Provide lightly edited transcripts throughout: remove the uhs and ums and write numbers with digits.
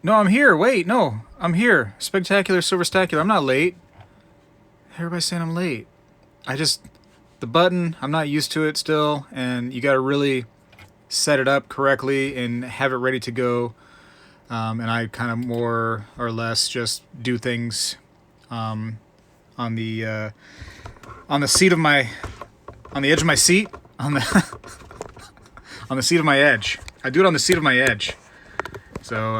No, I'm here. Wait, no. I'm here. Spectacular, Silverstacular. I'm not late. Everybody's saying I'm late. I just... The button, I'm not used to it still, and you gotta really set it up correctly and have it ready to go. And I kind of more or less just do things on the seat of my... On the edge of my seat. On the... on the seat of my edge. I do it on the seat of my edge. So,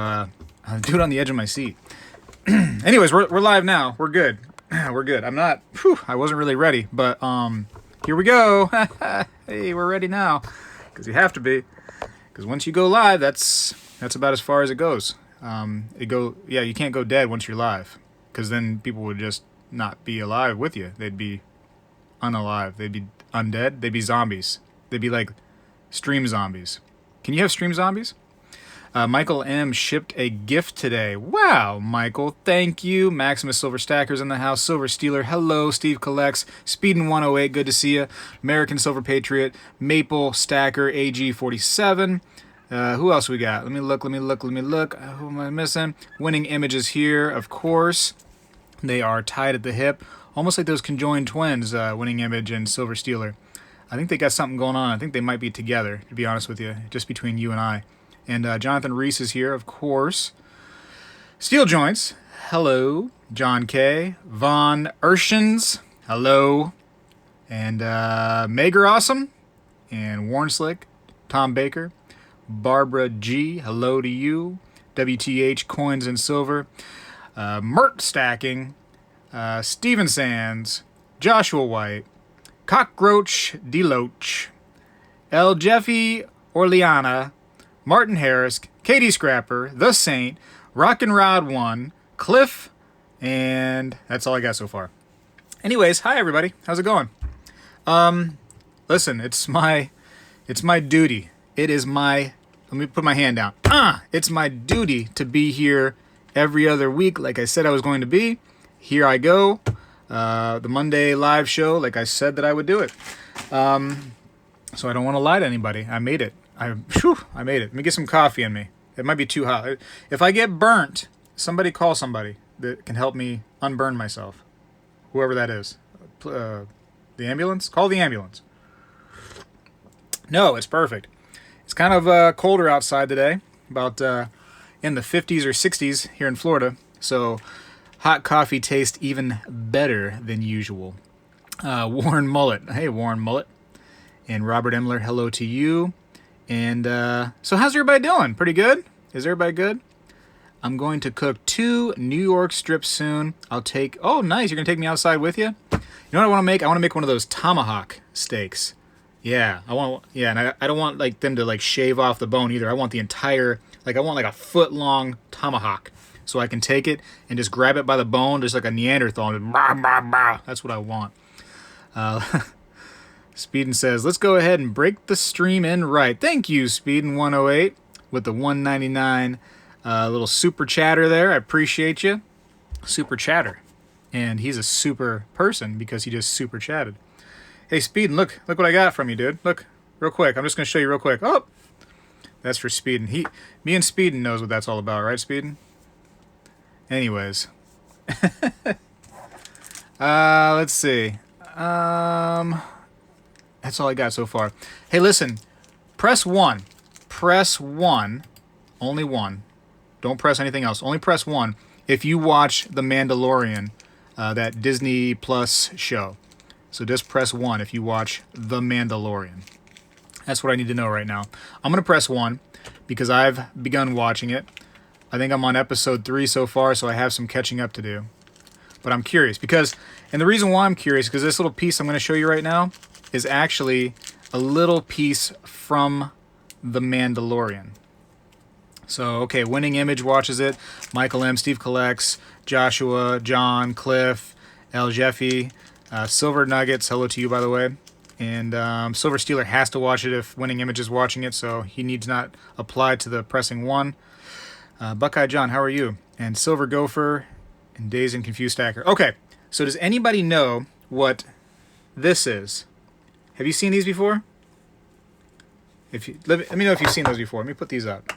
I do it on the edge of my seat. Anyways, we're live now. We're good. We're good. I'm not... Whew, I wasn't really ready, but here we go. Hey, we're ready now. Because you have to be. Because once you go live, that's about as far as it goes. Yeah, you can't go dead once you're live. Because then people would just not be alive with you. They'd be unalive. They'd be undead. They'd be zombies. They'd be like stream zombies. Can you have stream zombies? Michael M. shipped a gift today. Wow, Michael, thank you. Maximus Silver Stacker's in the house. Silver Stealer, hello. Steve Collects. Speedin 108, good to see you. American Silver Patriot. Maple Stacker, AG47. Who else we got? Let me look. Who am I missing? Winning Images here, of course. They are tied at the hip. Almost like those conjoined twins, Winning Image and Silver Stealer. I think they got something going on. I think they might be together, to be honest with you, just between you and I. And Jonathan Reese is here, of course. Steel Joints, hello. John K. Von Urshins, hello. And Mager Awesome. And Warren Slick. Tom Baker. Barbara G, hello to you. WTH Coins and Silver. Mert Stacking. Steven Sands. Joshua White. Cockroach Deloach. L. Jeffy Orleana. Martin Harris, Katie Scrapper, The Saint, Rockin' Rod 1, Cliff, and that's all I got so far. Anyways, hi everybody. How's it going? Listen, it's my duty. It is my, let me put my hand down. It's my duty to be here every other week like I said I was going to be. Here I go. The Monday live show like I said that I would do it. So I don't want to lie to anybody. I made it. I made it. Let me get some coffee in me. It might be too hot. If I get burnt, somebody call somebody that can help me unburn myself. Whoever that is. The ambulance? Call the ambulance. No, it's perfect. It's kind of colder outside today. About in the 50s or 60s here in Florida. So hot coffee tastes even better than usual. Warren Mullet. Hey, Warren Mullet. And Robert Emler, hello to you. And so how's everybody doing? Pretty good? Is everybody good? I'm going to cook 2 New York strips soon. I'll take... Oh, nice. You're going to take me outside with you? You know what I want to make? I want to make one of those tomahawk steaks. Yeah, and I don't want like them to like shave off the bone either. I want the entire... Like I want like a foot-long tomahawk. So I can take it and just grab it by the bone just like a Neanderthal. And bah, bah, bah. That's what I want. Speedin says, let's go ahead and break the stream in right. Thank you, Speedin108, with the 199 little super chatter there. I appreciate you. Super chatter. And he's a super person because he just super chatted. Hey, Speedin, look what I got from you, dude. Look, real quick. I'm just going to show you real quick. Oh, that's for Speedin. Me and Speedin knows what that's all about, right, Speedin? Anyways. Let's see. That's all I got so far. Hey, listen. Press 1. Press 1. Only 1. Don't press anything else. Only press 1 if you watch The Mandalorian, that Disney Plus show. So just press 1 if you watch The Mandalorian. That's what I need to know right now. I'm going to press 1 because I've begun watching it. I think I'm on episode 3 so far, so I have some catching up to do. But I'm curious because, and the reason why I'm curious, because this little piece I'm going to show you right now is actually a little piece from The Mandalorian. So, okay, Winning Image watches it. Michael M., Steve Collects, Joshua, John, Cliff, L. Jeffy, Silver Nuggets, hello to you, by the way. And Silver Stealer has to watch it if Winning Image is watching it, so he needs not apply to the pressing 1. Buckeye John, how are you? And Silver Gopher and Dazed and Confused Stacker. Okay, so does anybody know what this is? Have you seen these before? Let me know if you've seen those before. Let me put these up.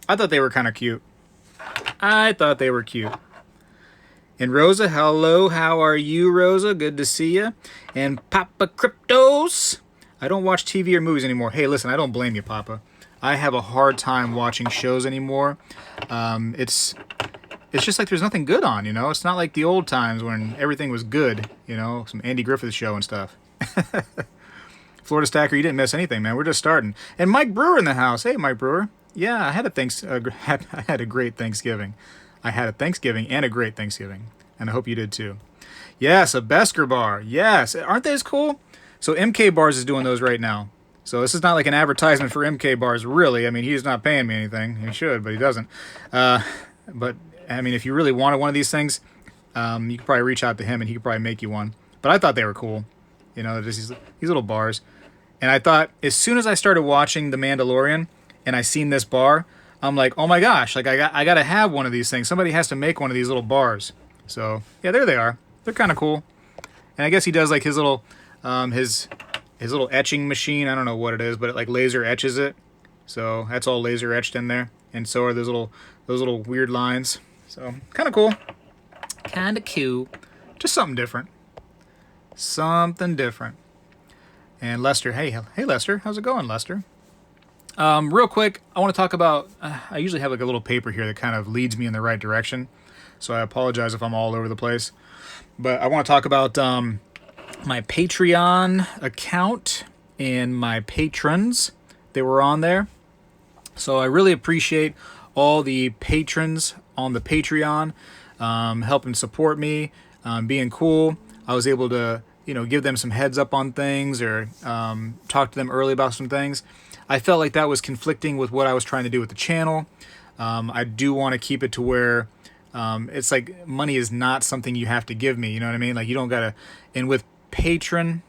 I thought they were kind of cute. I thought they were cute. And Rosa, hello, how are you, Rosa? Good to see you. And Papa Cryptos. I don't watch TV or movies anymore. Hey, listen, I don't blame you, Papa. I have a hard time watching shows anymore. It's just like there's nothing good on, you know? It's not like the old times when everything was good, you know? Some Andy Griffith show and stuff. Florida Stacker, you didn't miss anything, man. We're just starting. And Mike Brewer in the house. Hey, Mike Brewer. Yeah, I had a great Thanksgiving. I had a Thanksgiving and a great Thanksgiving. And I hope you did too. Yes, a Besker bar. Yes. Aren't they as cool? So MK Bars is doing those right now. So this is not like an advertisement for MK Bars, really. I mean, he's not paying me anything. He should, but he doesn't. But, I mean, if you really wanted one of these things, you could probably reach out to him and he could probably make you one. But I thought they were cool. You know, just these little bars. And I thought, as soon as I started watching The Mandalorian and I seen this bar, I'm like, oh my gosh, like I got to have one of these things. Somebody has to make one of these little bars. So, yeah, there they are. They're kind of cool. And I guess he does like his little little etching machine. I don't know what it is, but it like laser etches it. So that's all laser etched in there. And so are those little weird lines. So kind of cool. Kind of cute. Just something different. Something different. And Lester, hey Lester, how's it going, Lester? Real quick, I want to talk about, I usually have like a little paper here that kind of leads me in the right direction. So I apologize if I'm all over the place. But I want to talk about my Patreon account and my patrons that were on there. So I really appreciate all the patrons on the Patreon helping support me, being cool. I was able to, give them some heads up on things or talk to them early about some things. I felt like that was conflicting with what I was trying to do with the channel. I do want to keep it to where it's like money is not something you have to give me. You know what I mean? Like you don't gotta. And with Patreon,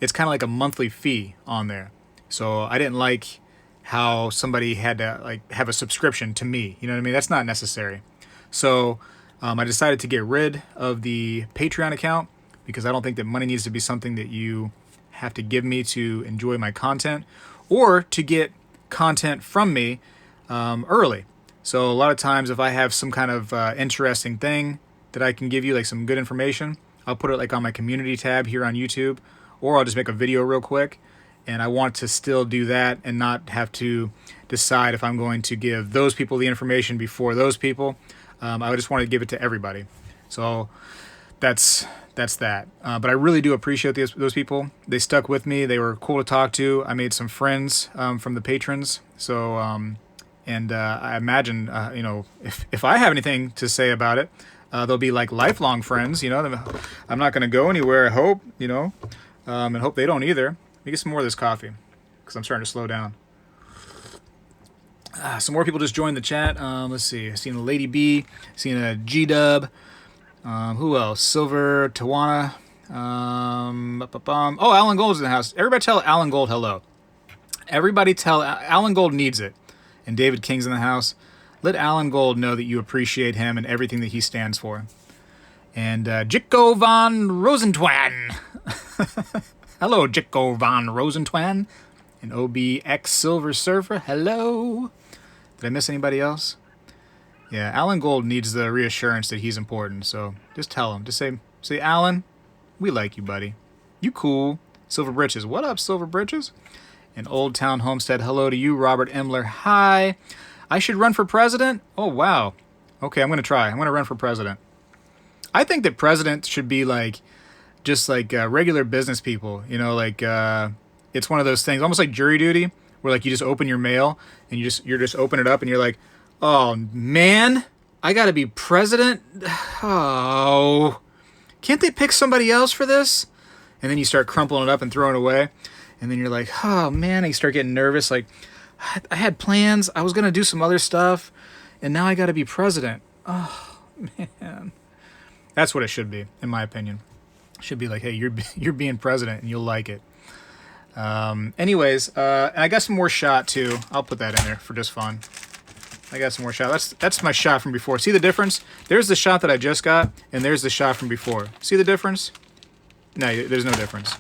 it's kind of like a monthly fee on there. So I didn't like how somebody had to like have a subscription to me. You know what I mean? That's not necessary. So I decided to get rid of the Patreon account because I don't think that money needs to be something that you have to give me to enjoy my content or to get content from me early. So a lot of times if I have some kind of interesting thing that I can give you, like some good information, I'll put it like on my community tab here on YouTube, or I'll just make a video real quick. And I want to still do that and not have to decide if I'm going to give those people the information before those people. I just want to give it to everybody. So that's that. But I really do appreciate those people. They stuck with me. They were cool to talk to. I made some friends from the patrons. So, and I imagine, if I have anything to say about it, they'll be like lifelong friends. I'm not going to go anywhere, I hope, and hope they don't either. Let me get some more of this coffee because I'm starting to slow down. Some more people just joined the chat. Let's see. I've seen a Lady B, seen a G-Dub. Who else? Silver, Tawana. Oh, Alan Gold's in the house. Everybody tell Alan Gold hello. Everybody tell Alan Gold needs it. And David King's in the house. Let Alan Gold know that you appreciate him and everything that he stands for. And Jicko von Rosentwan. Hello, Jicko von Rosentwan. And OBX Silver Surfer. Hello. Did I miss anybody else? Yeah, Alan Gold needs the reassurance that he's important. So just tell him. Just say, Alan, we like you, buddy. You cool. Silver Britches. What up, Silver Britches? And Old Town Homestead. Hello to you, Robert Emler. Hi. I should run for president? Oh, wow. Okay, I'm going to try. I'm going to run for president. I think that presidents should be just like regular business people. It's one of those things, almost like jury duty, where you just open your mail and you're just open it up and you're like, oh man, I got to be president. Oh, can't they pick somebody else for this? And then you start crumpling it up and throwing it away. And then you're like, oh man, and you start getting nervous. Like, I had plans. I was going to do some other stuff. And now I got to be president. Oh, man. That's what it should be, in my opinion. It should be like, hey, you're being president and you'll like it. Anyways, and I got some more shot too. I'll put that in there for just fun. I got some more shot. That's my shot from before. See the difference? There's the shot that I just got, and there's the shot from before. See the difference? No, there's no difference.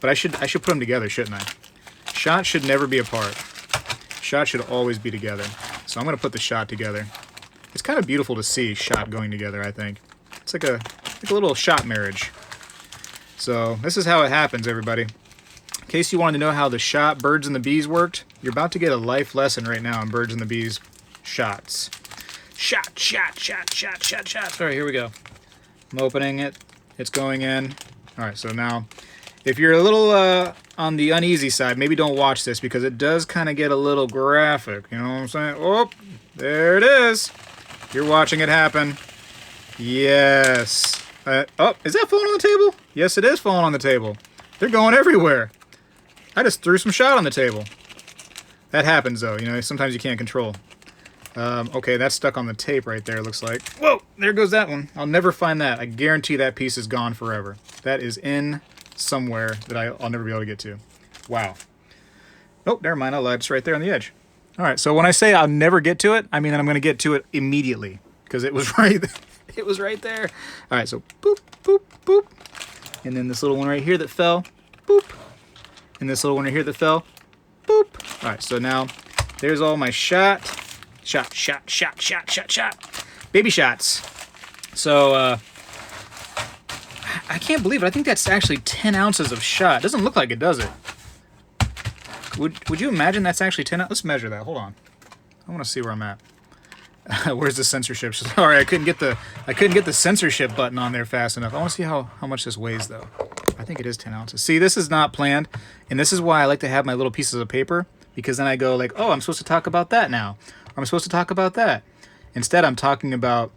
But I should put them together, shouldn't I? Shots should never be apart. Shots should always be together. So I'm going to put the shot together. It's kind of beautiful to see shot going together, I think. It's like a little shot marriage. So this is how it happens, everybody. In case you wanted to know how the shot Birds and the Bees worked, you're about to get a life lesson right now on Birds and the Bees shots. Shot, shot, shot, shot, shot, shot. All right, here we go. I'm opening it. It's going in. All right, so now, if you're a little on the uneasy side, maybe don't watch this because it does kind of get a little graphic. You know what I'm saying? Oh, there it is. You're watching it happen. Yes. Oh, is that falling on the table? Yes, it is falling on the table. They're going everywhere. I just threw some shot on the table. That happens, though. You know, sometimes you can't control. Okay, that's stuck on the tape right there, looks like. Whoa, there goes that one. I'll never find that. I guarantee that piece is gone forever. That is in somewhere that I'll never be able to get to. Wow. Oh, never mind. I lied. It's right there on the edge. All right, so when I say I'll never get to it, I mean that I'm going to get to it immediately because it was right there. It was right there. All right, so boop, boop, boop. And then this little one right here that fell. Boop. And this little one right here that fell. Boop. All right, so now there's all my shot. Shot, shot, shot, shot, shot, shot. Baby shots. So, I can't believe it. I think that's actually 10 ounces of shot. Doesn't look like it, does it? Would you imagine that's actually 10 ounces? Let's measure that. Hold on. I want to see where I'm at. Where's the censorship? Sorry, I couldn't get the censorship button on there fast enough. I want to see how much this weighs, though. I think it is 10 ounces. See, this is not planned, and this is why I like to have my little pieces of paper, because then I go like, oh, I'm supposed to talk about that now. I'm supposed to talk about that. Instead, I'm talking about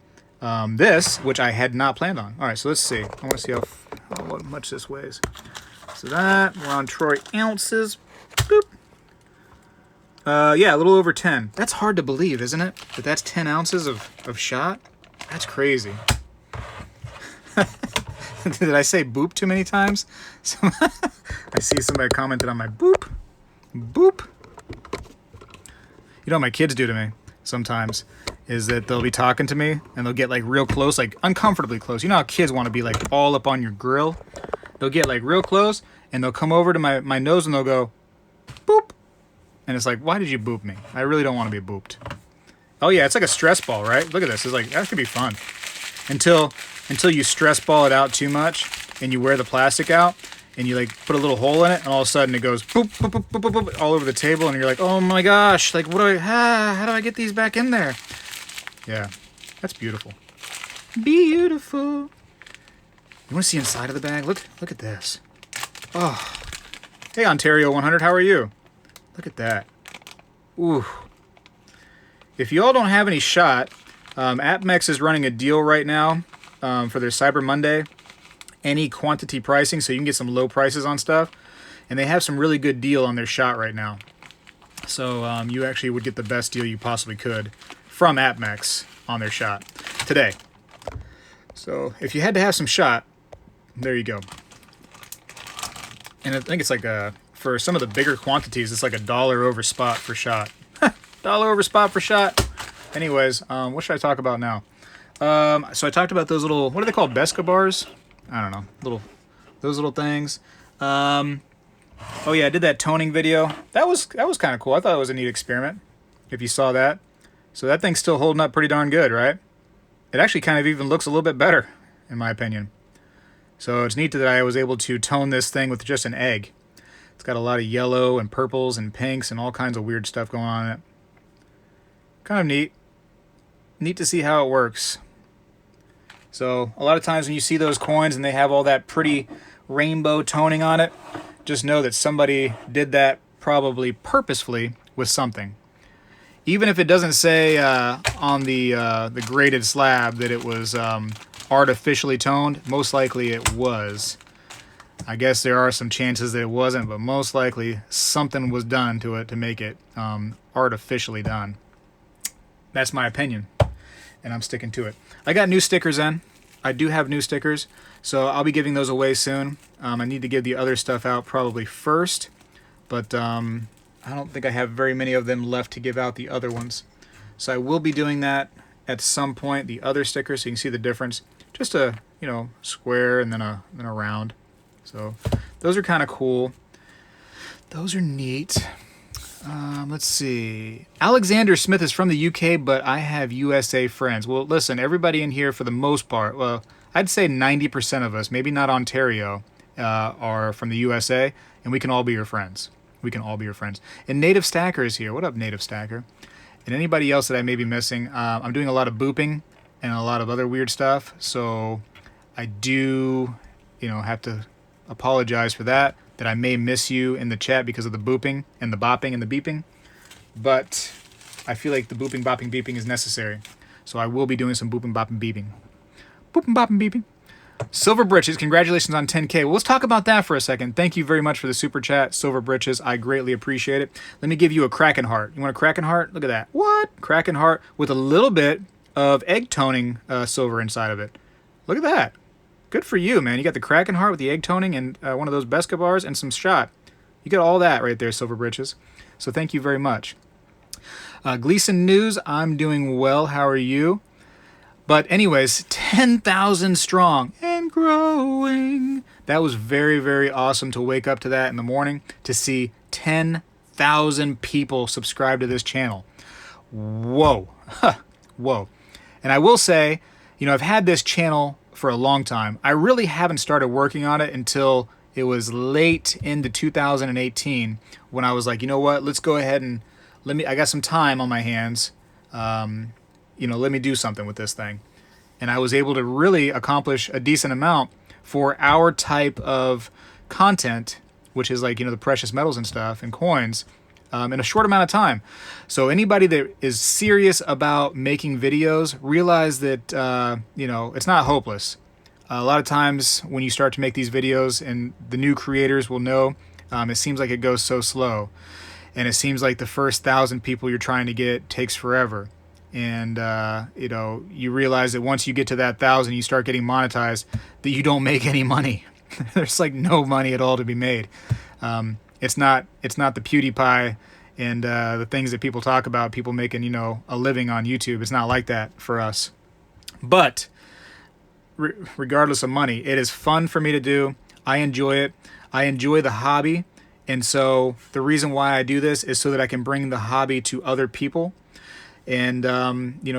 this, which I had not planned on. All right, so let's see. I want to see how much this weighs. So that, we're on troy ounces. Boop. Yeah, a little over 10. That's hard to believe, isn't it? That that's 10 ounces of shot? That's crazy. Did I say boop too many times? I see somebody commented on my boop. Boop. You know what my kids do to me sometimes is that they'll be talking to me and they'll get like real close, like uncomfortably close. You know how kids want to be like all up on your grill? They'll get like real close and they'll come over to my nose and they'll go, boop. And it's like, why did you boop me? I really don't want to be booped. Oh yeah, it's like a stress ball, right? Look at this. It's like, that could be fun. Until you stress ball it out too much and you wear the plastic out and you like put a little hole in it and all of a sudden it goes boop, boop, boop, boop, boop, boop all over the table and you're like, oh my gosh, like how do I get these back in there? Yeah, that's beautiful. Beautiful. You want to see inside of the bag? Look at this. Oh, hey Ontario 100, how are you? Look at that. Ooh. If you all don't have any shot, AppMex is running a deal right now for their Cyber Monday. Any quantity pricing, so you can get some low prices on stuff. And they have some really good deal on their shot right now. So you actually would get the best deal you possibly could from AppMex on their shot today. So if you had to have some shot, there you go. And I think it's like for some of the bigger quantities, it's like $1 over spot for shot. $1 over spot for shot. Anyways, what should I talk about now? So I talked about those little, what are they called? Besca bars? I don't know. Those little things. Oh yeah, I did that toning video. That was kind of cool. I thought it was a neat experiment, if you saw that. So that thing's still holding up pretty darn good, right? It actually kind of even looks a little bit better, in my opinion. So it's neat that I was able to tone this thing with just an egg. It's got a lot of yellow and purples and pinks and all kinds of weird stuff going on in it. Kind of neat. Neat to see how it works. So a lot of times when you see those coins and they have all that pretty rainbow toning on it, just know that somebody did that probably purposefully with something. Even if it doesn't say on the graded slab that it was artificially toned, most likely it was. I guess there are some chances that it wasn't, but most likely something was done to it to make it artificially done. That's my opinion, and I'm sticking to it. I got new stickers in. I do have new stickers, so I'll be giving those away soon. I need to give the other stuff out probably first, but I don't think I have very many of them left to give out the other ones. So I will be doing that at some point, the other stickers, so you can see the difference. Just a, square and then a round. So those are kind of cool. Those are neat. Let's see. Alexander Smith is from the UK, but I have USA friends. Well, listen, everybody in here for the most part, well, I'd say 90% of us, maybe not Ontario, are from the USA, and we can all be your friends. We can all be your friends. And Native Stacker is here. What up, Native Stacker? And anybody else that I may be missing, I'm doing a lot of booping and a lot of other weird stuff, so I do, have to apologize for that I may miss you in the chat because of the booping and the bopping and the beeping. But I feel like the booping, bopping, beeping is necessary. So I will be doing some booping, bopping, beeping. Booping, bopping, beeping. Silver Britches, congratulations on 10K. Well, let's talk about that for a second. Thank you very much for the super chat, Silver Britches. I greatly appreciate it. Let me give you a Kraken heart. You want a Kraken heart? Look at that. What? Kraken heart with a little bit of egg toning silver inside of it. Look at that. Good for you, man. You got the Kraken heart with the egg toning and one of those Beska bars and some shot. You got all that right there, Silver Britches. So thank you very much. Gleason News, I'm doing well. How are you? But anyways, 10,000 strong and growing. That was very, very awesome to wake up to that in the morning, to see 10,000 people subscribe to this channel. Whoa. Whoa. And I will say, I've had this channel for a long time. I really haven't started working on it until it was late into 2018 when I was like, you know what, let's go ahead and I got some time on my hands. Let me do something with this thing. And I was able to really accomplish a decent amount for our type of content, which is like, the precious metals and stuff and coins, in a short amount of time. So anybody that is serious about making videos, realize that, it's not hopeless. A lot of times when you start to make these videos, and the new creators will know, it seems like it goes so slow. And it seems like the first 1,000 people you're trying to get takes forever. And, you realize that once you get to that 1,000, you start getting monetized, that you don't make any money. There's like no money at all to be made. It's not the PewDiePie and the things that people talk about, people making, a living on YouTube. It's not like that for us. But regardless of money, it is fun for me to do. I enjoy it. I enjoy the hobby. And so the reason why I do this is so that I can bring the hobby to other people and,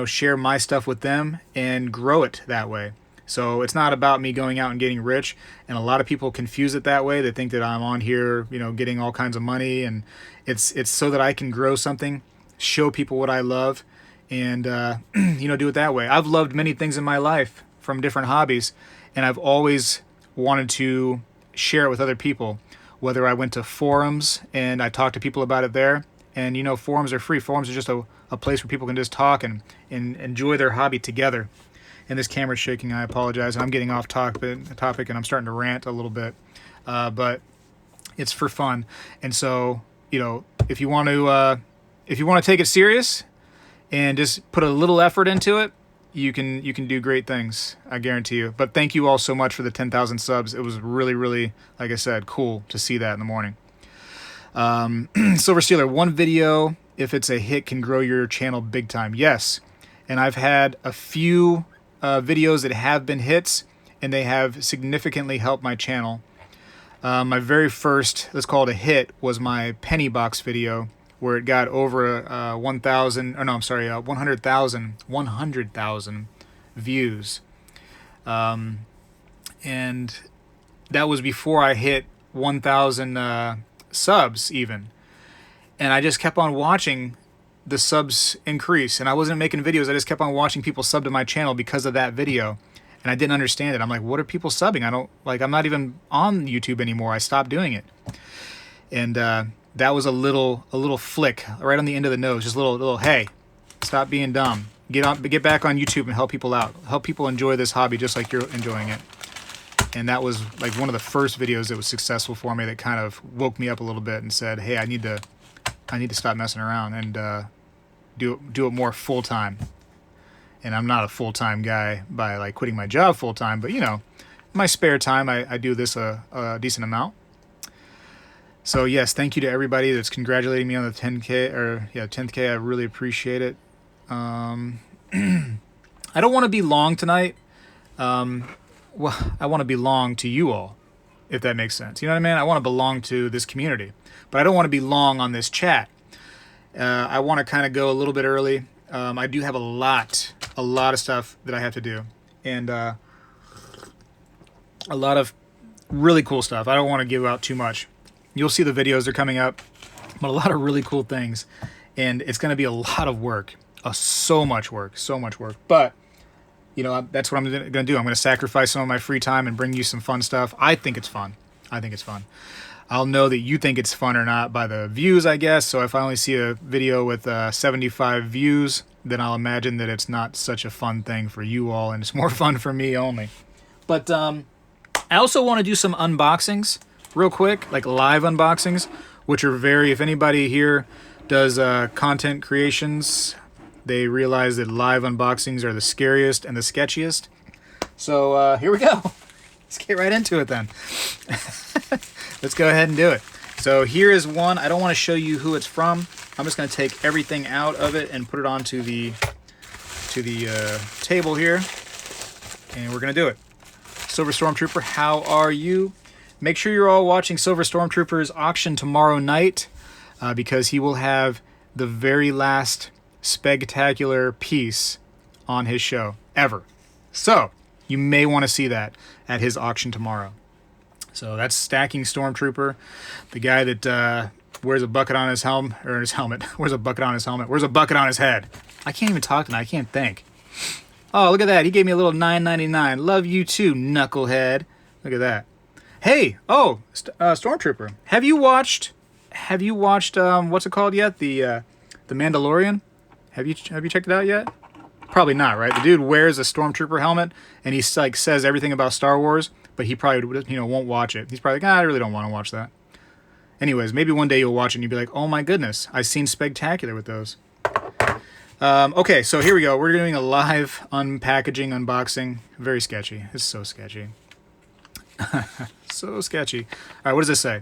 share my stuff with them and grow it that way. So it's not about me going out and getting rich, and a lot of people confuse it that way. They think that I'm on here, getting all kinds of money, and it's so that I can grow something, show people what I love, and do it that way. I've loved many things in my life from different hobbies, and I've always wanted to share it with other people. Whether I went to forums and I talked to people about it there, and forums are free. Forums are just a place where people can just talk and enjoy their hobby together. And this camera's shaking, I apologize. I'm getting off topic and I'm starting to rant a little bit. But it's for fun. And so, if you want to take it serious and just put a little effort into it, you can do great things, I guarantee you. But thank you all so much for the 10,000 subs. It was really, really, like I said, cool to see that in the morning. Silver Stealer, one video, if it's a hit, can grow your channel big time. Yes. And I've had a few videos that have been hits, and they have significantly helped my channel. My very first, let's call it a hit, was my penny box video, where it got over 100,000 views. And that was before I hit 1,000 subs even. And I just kept on watching the subs increase, and I wasn't making videos. I just kept on watching people sub to my channel because of that video, and I didn't understand it. I'm like, what are people subbing? I'm not even on YouTube anymore. I stopped doing it. And that was a little flick right on the end of the nose, just a little hey, stop being dumb, get back on YouTube and help people out, help people enjoy this hobby just like you're enjoying it. And that was like one of the first videos that was successful for me, that kind of woke me up a little bit and said, hey, I need to stop messing around and do it more full-time. And I'm not a full-time guy by like quitting my job full-time, but my spare time, I do this a decent amount. So yes, thank you to everybody that's congratulating me on the 10K. I really appreciate it. I don't want to be long tonight. Well, I want to belong to you all, if that makes sense. You know what I mean? I want to belong to this community, but I don't want to be long on this chat. I want to kind of go a little bit early. I do have a lot of stuff that I have to do, and a lot of really cool stuff. I don't want to give out too much. You'll see the videos, they're coming up, but a lot of really cool things, and it's going to be a lot of work, so much work. But you know, that's what I'm going to do. I'm going to sacrifice some of my free time and bring you some fun stuff. I think it's fun. I'll know that you think it's fun or not by the views, I guess. So if I only see a video with 75 views, then I'll imagine that it's not such a fun thing for you all, and it's more fun for me only. But I also want to do some unboxings real quick, like live unboxings, which are if anybody here does content creations, they realize that live unboxings are the scariest and the sketchiest. So here we go. Let's get right into it then. Let's go ahead and do it. So here is one. I don't want to show you who it's from. I'm just going to take everything out of it and put it onto the table here, and we're going to do it. Silver Stormtrooper, how are you? Make sure you're all watching Silver Stormtrooper's auction tomorrow night, because he will have the very last Spegtacular piece on his show ever. So you may want to see that at his auction tomorrow. So that's Stacking Stormtrooper, the guy that wears a bucket on his helmet, wears a bucket on his head. I can't even talk tonight. I can't think. Oh, look at that. He gave me a little $9.99. Love you too, knucklehead. Look at that. Hey, Stormtrooper. Have you watched what's it called yet? The Mandalorian? Have you checked it out yet? Probably not, right? The dude wears a Stormtrooper helmet, and he like says everything about Star Wars, but he probably won't watch it. He's probably like, I really don't want to watch that. Anyways, maybe one day you'll watch it and you'll be like, oh my goodness, I've seen Spegtacular with those. Okay, so here we go. We're doing a live unpackaging, unboxing. Very sketchy. It's so sketchy. So sketchy. All right, what does this say?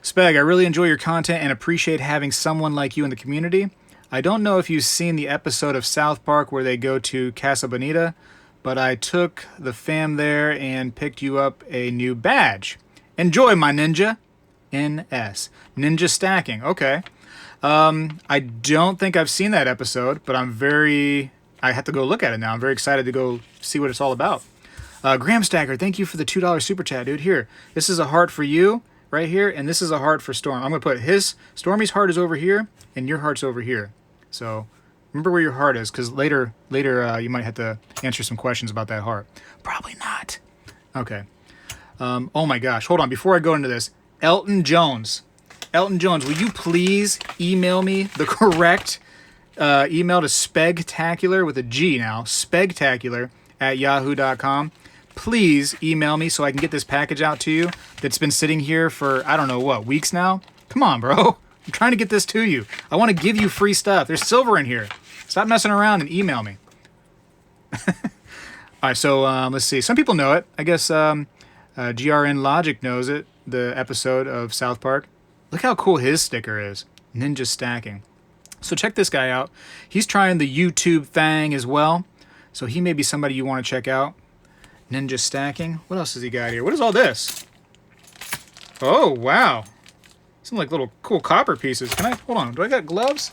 Speg, I really enjoy your content and appreciate having someone like you in the community. I don't know if you've seen the episode of South Park where they go to Casa Bonita, but I took the fam there and picked you up a new badge. Enjoy, my ninja. NS. Ninja stacking. Okay. I don't think I've seen that episode, but I have to go look at it now. I'm very excited to go see what it's all about. Graham Stacker, thank you for the $2 super chat, dude. Here, this is a heart for you right here, and this is a heart for Storm. I'm going to put Stormy's heart is over here, and your heart's over here. So remember where your heart is, because later you might have to answer some questions about that heart. Probably not. Okay. Oh my gosh. Hold on. Before I go into this, Elton Jones, will you please email me the correct email to Spegtacular with a G now, Spegtacular@yahoo.com. Please email me so I can get this package out to you that's been sitting here for, I don't know what, weeks now? Come on, bro. I'm trying to get this to you. I want to give you free stuff. There's silver in here. Stop messing around and email me. All right, so let's see. Some people know it. I guess GRN Logic knows it, the episode of South Park. Look how cool his sticker is. Ninja stacking. So check this guy out. He's trying the YouTube thing as well. So he may be somebody you want to check out. Ninja stacking. What else has he got here? What is all this? Oh, wow. Some like little cool copper pieces. Hold on. Do I got gloves?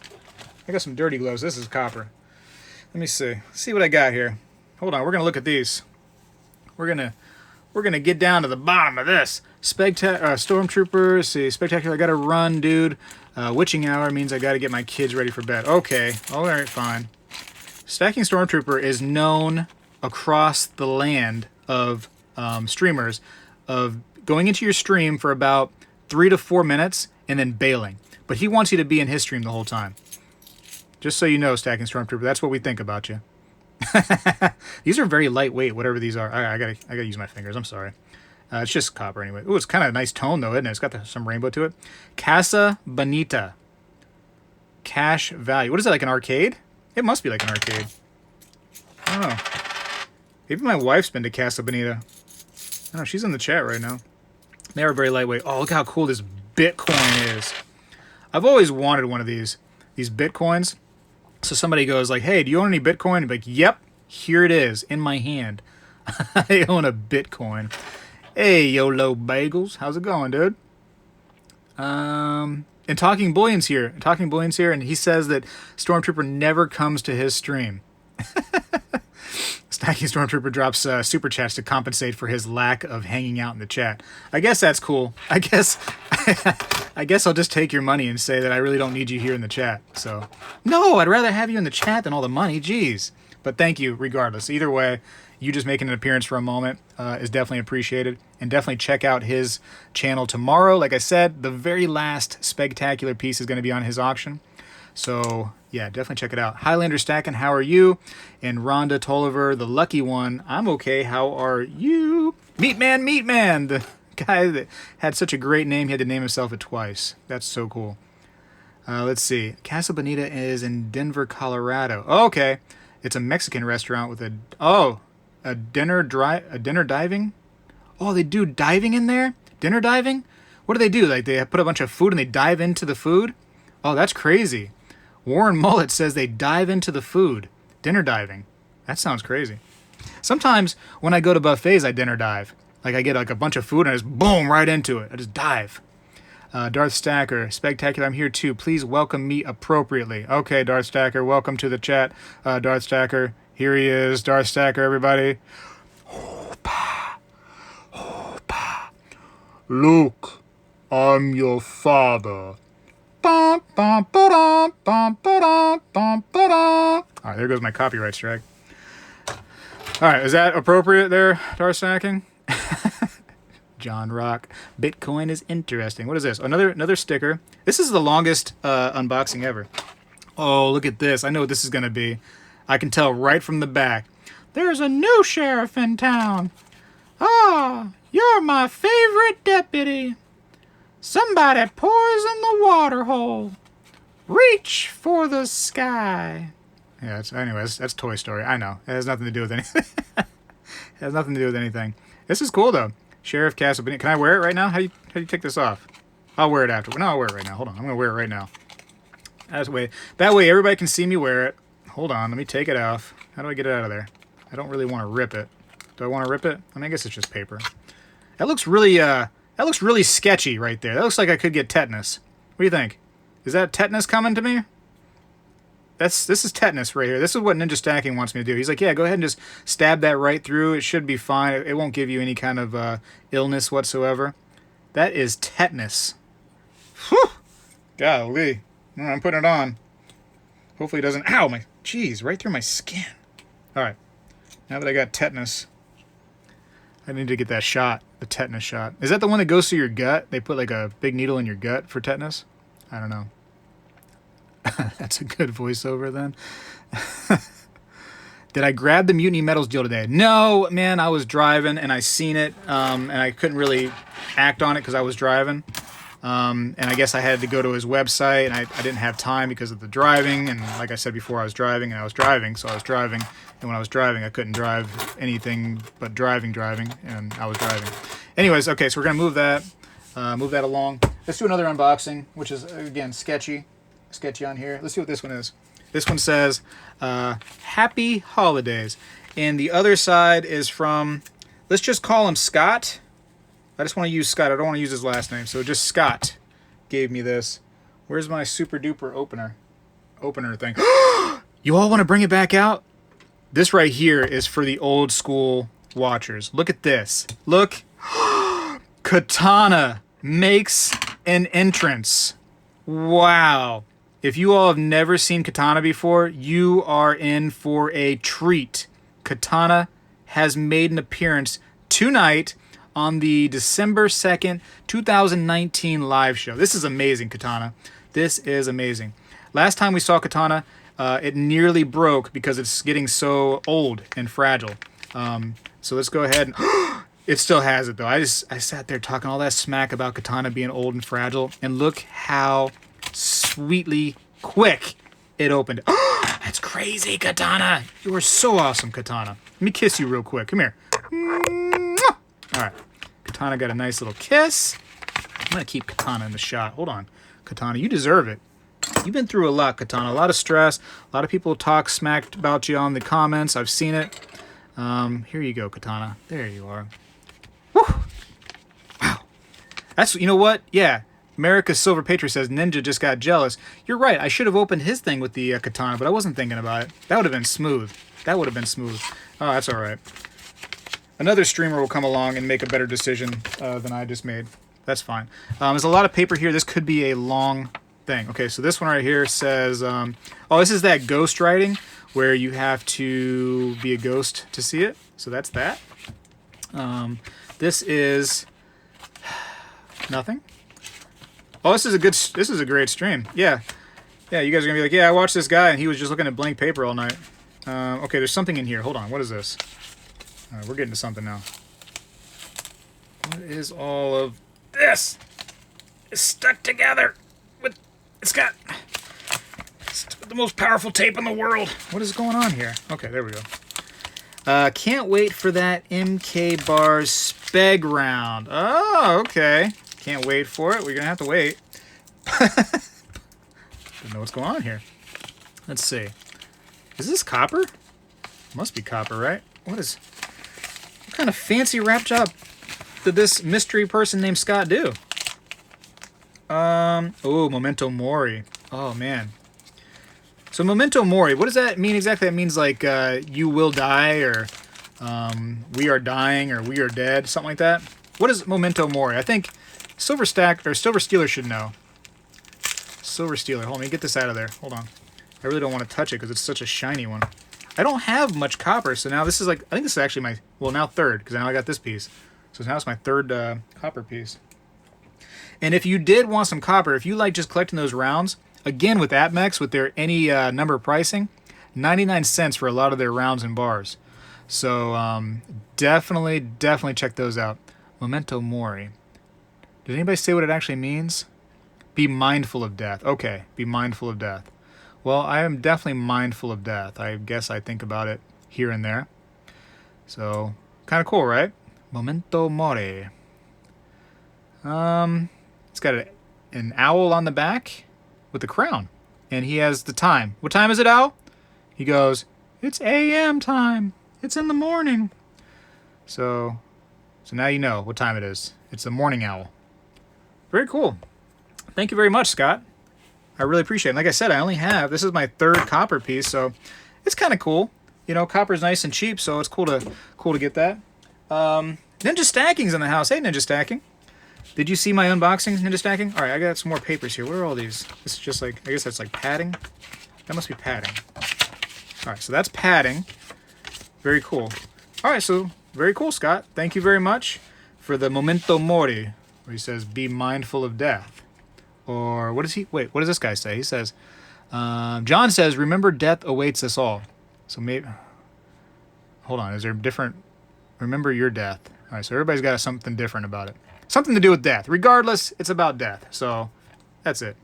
I got some dirty gloves. This is copper. Let me see. Let's see what I got here. Hold on. We're going to look at these. We're going to get down to the bottom of this. Stormtrooper. See, Spectacular. I got to run, dude. Witching hour means I got to get my kids ready for bed. Okay. All right, fine. Stacking Stormtrooper is known across the land of streamers of going into your stream for about 3 to 4 minutes and then bailing. But he wants you to be in his stream the whole time. Just so you know, Stacking Stormtrooper, that's what we think about you. These are very lightweight, whatever these are. I gotta use my fingers. I'm sorry. It's just copper anyway. Ooh, it's kind of a nice tone though, isn't it? It's got some rainbow to it. Casa Bonita. Cash value. What is that, like an arcade? It must be like an arcade. I don't know. Maybe my wife's been to Casa Bonita. I don't know. She's in the chat right now. They are very lightweight. Oh, look how cool this Bitcoin is. I've always wanted one of these Bitcoins. So somebody goes like, hey, do you own any Bitcoin? And be like, yep, here it is in my hand. I own a Bitcoin. Hey, YOLO Bagels. How's it going, dude? And Talking Bullions here. And he says that Stormtrooper never comes to his stream. Stacking Stormtrooper drops super chats to compensate for his lack of hanging out in the chat. I guess that's cool. I guess I'll just take your money and say that I really don't need you here in the chat. So, no, I'd rather have you in the chat than all the money. Jeez. But thank you regardless. Either way, you just making an appearance for a moment is definitely appreciated. And definitely check out his channel tomorrow. Like I said, the very last Spegtacular piece is going to be on his auction. So, yeah, definitely check it out. Highlander Stacking, how are you? And Rhonda Tolliver, the lucky one, I'm okay, how are you? Meatman, the guy that had such a great name, he had to name himself it twice. That's so cool. Let's see. Casa Bonita is in Denver, Colorado. Oh, okay. It's a Mexican restaurant with a dinner diving? Oh, they do diving in there? Dinner diving? What do they do? Like, they put a bunch of food and they dive into the food? Oh, that's crazy. Warren Mullet says they dive into the food. Dinner diving. That sounds crazy. Sometimes when I go to buffets, I dinner dive. Like, I get like a bunch of food and I just boom right into it. I just dive. Darth Stacker, Spegtacular, I'm here too. Please welcome me appropriately. Okay, Darth Stacker, welcome to the chat. Darth Stacker, here he is. Darth Stacker, everybody. Luke, I'm your father. All right, there goes my copyright strike. All right, is that appropriate there, Darth Stacking? John Rock. Bitcoin is interesting. What is this? Another sticker. This is the longest unboxing ever. Oh, look at this. I know what this is going to be. I can tell right from the back. There's a new sheriff in town. Ah, you're my favorite deputy. Somebody poison the water hole. Reach for the sky. Yeah, anyways, that's Toy Story. I know. It has nothing to do with anything. It has nothing to do with anything. This is cool, though. Sheriff Casa Bonita. Can I wear it right now? How do you take this off? I'll wear it after. No, I'll wear it right now. Hold on. I'm going to wear it right now. That way everybody can see me wear it. Hold on. Let me take it off. How do I get it out of there? I don't really want to rip it. Do I want to rip it? I mean, I guess it's just paper. That looks really sketchy right there. That looks like I could get tetanus. What do you think? Is that tetanus coming to me? This is tetanus right here. This is what Ninja Stacking wants me to do. He's like, yeah, go ahead and just stab that right through. It should be fine. It won't give you any kind of illness whatsoever. That is tetanus. Whew! Golly. I'm putting it on. Hopefully it doesn't... Ow! Jeez, right through my skin. All right. Now that I got tetanus, I need to get that shot, the tetanus shot. Is that the one that goes through your gut? They put like a big needle in your gut for tetanus? I don't know. That's a good voiceover then. Did I grab the Mutiny Metals deal today? No, man, I was driving and I seen it, and I couldn't really act on it because I was driving. And I guess I had to go to his website, and I didn't have time because of the driving. And like I said before, I was driving, and I was driving, so I was driving. And when I was driving, I couldn't drive anything but driving, and I was driving. Anyways, okay, so we're going to move that along. Let's do another unboxing, which is, again, sketchy on here. Let's see what this one is. This one says, Happy Holidays. And the other side is from, let's just call him Scott. I just want to use Scott. I don't want to use his last name. So just Scott gave me this. Where's my super duper opener thing? You all want to bring it back out? This right here is for the old school watchers. Look at this. Look. Katana makes an entrance. Wow. If you all have never seen Katana before, you are in for a treat. Katana has made an appearance tonight on the December 2nd, 2019 live show. This is amazing, Katana. This is amazing. Last time we saw Katana, it nearly broke because it's getting so old and fragile. So let's go ahead and... It still has it, though. I sat there talking all that smack about Katana being old and fragile, and look how sweetly quick it opened. That's crazy, Katana. You are so awesome, Katana. Let me kiss you real quick. Come here. All right. Katana got a nice little kiss. I'm going to keep Katana in the shot. Hold on. Katana, you deserve it. You've been through a lot, Katana. A lot of stress. A lot of people talk smack about you on the comments. I've seen it. Here you go, Katana. There you are. Woo! Wow. That's, you know what? Yeah. America's Silver Patriot says, Ninja just got jealous. You're right. I should have opened his thing with the katana, but I wasn't thinking about it. That would have been smooth. That would have been smooth. Oh, that's all right. Another streamer will come along and make a better decision than I just made. That's fine. There's a lot of paper here. This could be a long thing. Okay, so this one right here says, oh, this is that ghost writing where you have to be a ghost to see it. So that's that. This is nothing. Oh, this is a great stream. Yeah. Yeah, you guys are gonna be like, yeah, I watched this guy and he was just looking at blank paper all night. Okay, there's something in here. Hold on, what is this? We're getting to something now. What is all of this? It's stuck together with, it's got the most powerful tape in the world. What is going on here? Okay, there we go. Can't wait for that MK Bars Speg round. Oh, okay. Can't wait for it. We're going to have to wait. Don't know what's going on here. Let's see. Is this copper? Must be copper, right? What kind of fancy wrap job did this mystery person named Scott do? Oh, Memento Mori. Oh, man. So Memento Mori, what does that mean exactly? That means like you will die, or we are dying, or we are dead, something like that. What is Memento Mori? I think Silver Stealer should know. Silver Stealer. Hold on, let me get this out of there. Hold on. I really don't want to touch it because it's such a shiny one. I don't have much copper, so now this is like, I think this is actually my, well, now third, because now I got this piece. So now it's my third copper piece. And if you did want some copper, if you like just collecting those rounds, again with APMEX, with their any number pricing, 99 cents for a lot of their rounds and bars. So definitely check those out. Memento Mori. Did anybody say what it actually means? Be mindful of death. Okay, be mindful of death. Well, I am definitely mindful of death. I guess I think about it here and there. So, kind of cool, right? Memento Mori. It's got an owl on the back with a crown. And he has the time. What time is it, owl? He goes, it's AM time. It's in the morning. So now you know what time it is. It's the morning owl. Very cool. Thank you very much, Scott. I really appreciate it. Like I said, I only have, this is my third copper piece, so it's kind of cool. You know, copper's nice and cheap, so it's cool to get that. Ninja Stacking's in the house. Hey, Ninja Stacking. Did you see my unboxing, Ninja Stacking? All right, I got some more papers here. Where are all these? This is just like, I guess that's like padding. That must be padding. All right, so that's padding. Very cool. All right, so very cool, Scott. Thank you very much for the Memento Mori, where he says, be mindful of death. Or what does this guy say? He says, John says, remember death awaits us all. So maybe, hold on, is there different, remember your death. All right, so everybody's got something different about it. Something to do with death. Regardless, it's about death. So that's it.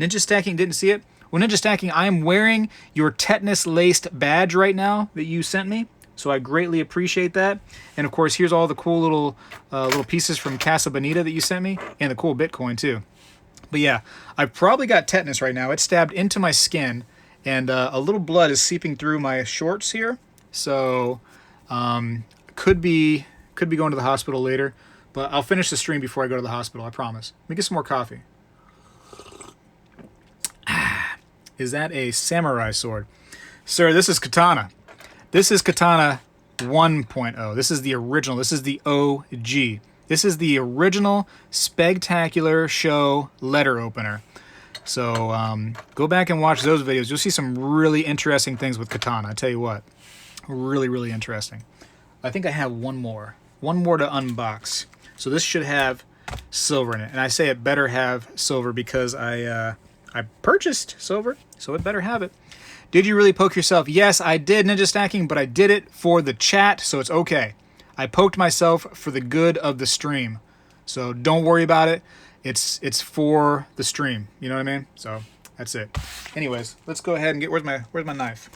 Ninja Stacking, didn't see it? Well, Ninja Stacking, I am wearing your tetanus-laced badge right now that you sent me. So I greatly appreciate that. And of course, here's all the cool little pieces from Casa Bonita that you sent me, and the cool Bitcoin too. But yeah, I've probably got tetanus right now. It's stabbed into my skin, and a little blood is seeping through my shorts here. So could be going to the hospital later. But I'll finish the stream before I go to the hospital, I promise. Let me get some more coffee. Is that a samurai sword? Sir, this is Katana. This is Katana 1.0. This is the original. This is the OG. This is the original Spegtacular show letter opener. So go back and watch those videos. You'll see some really interesting things with Katana. I tell you what, really, really interesting. I think I have one more to unbox. So this should have silver in it, and I say it better have silver because I purchased silver, so it better have it. Did you really poke yourself? Yes, I did, Ninja Stacking, but I did it for the chat, so it's okay. I poked myself for the good of the stream. So don't worry about it. It's for the stream. You know what I mean? So that's it. Anyways, let's go ahead and get, where's my knife?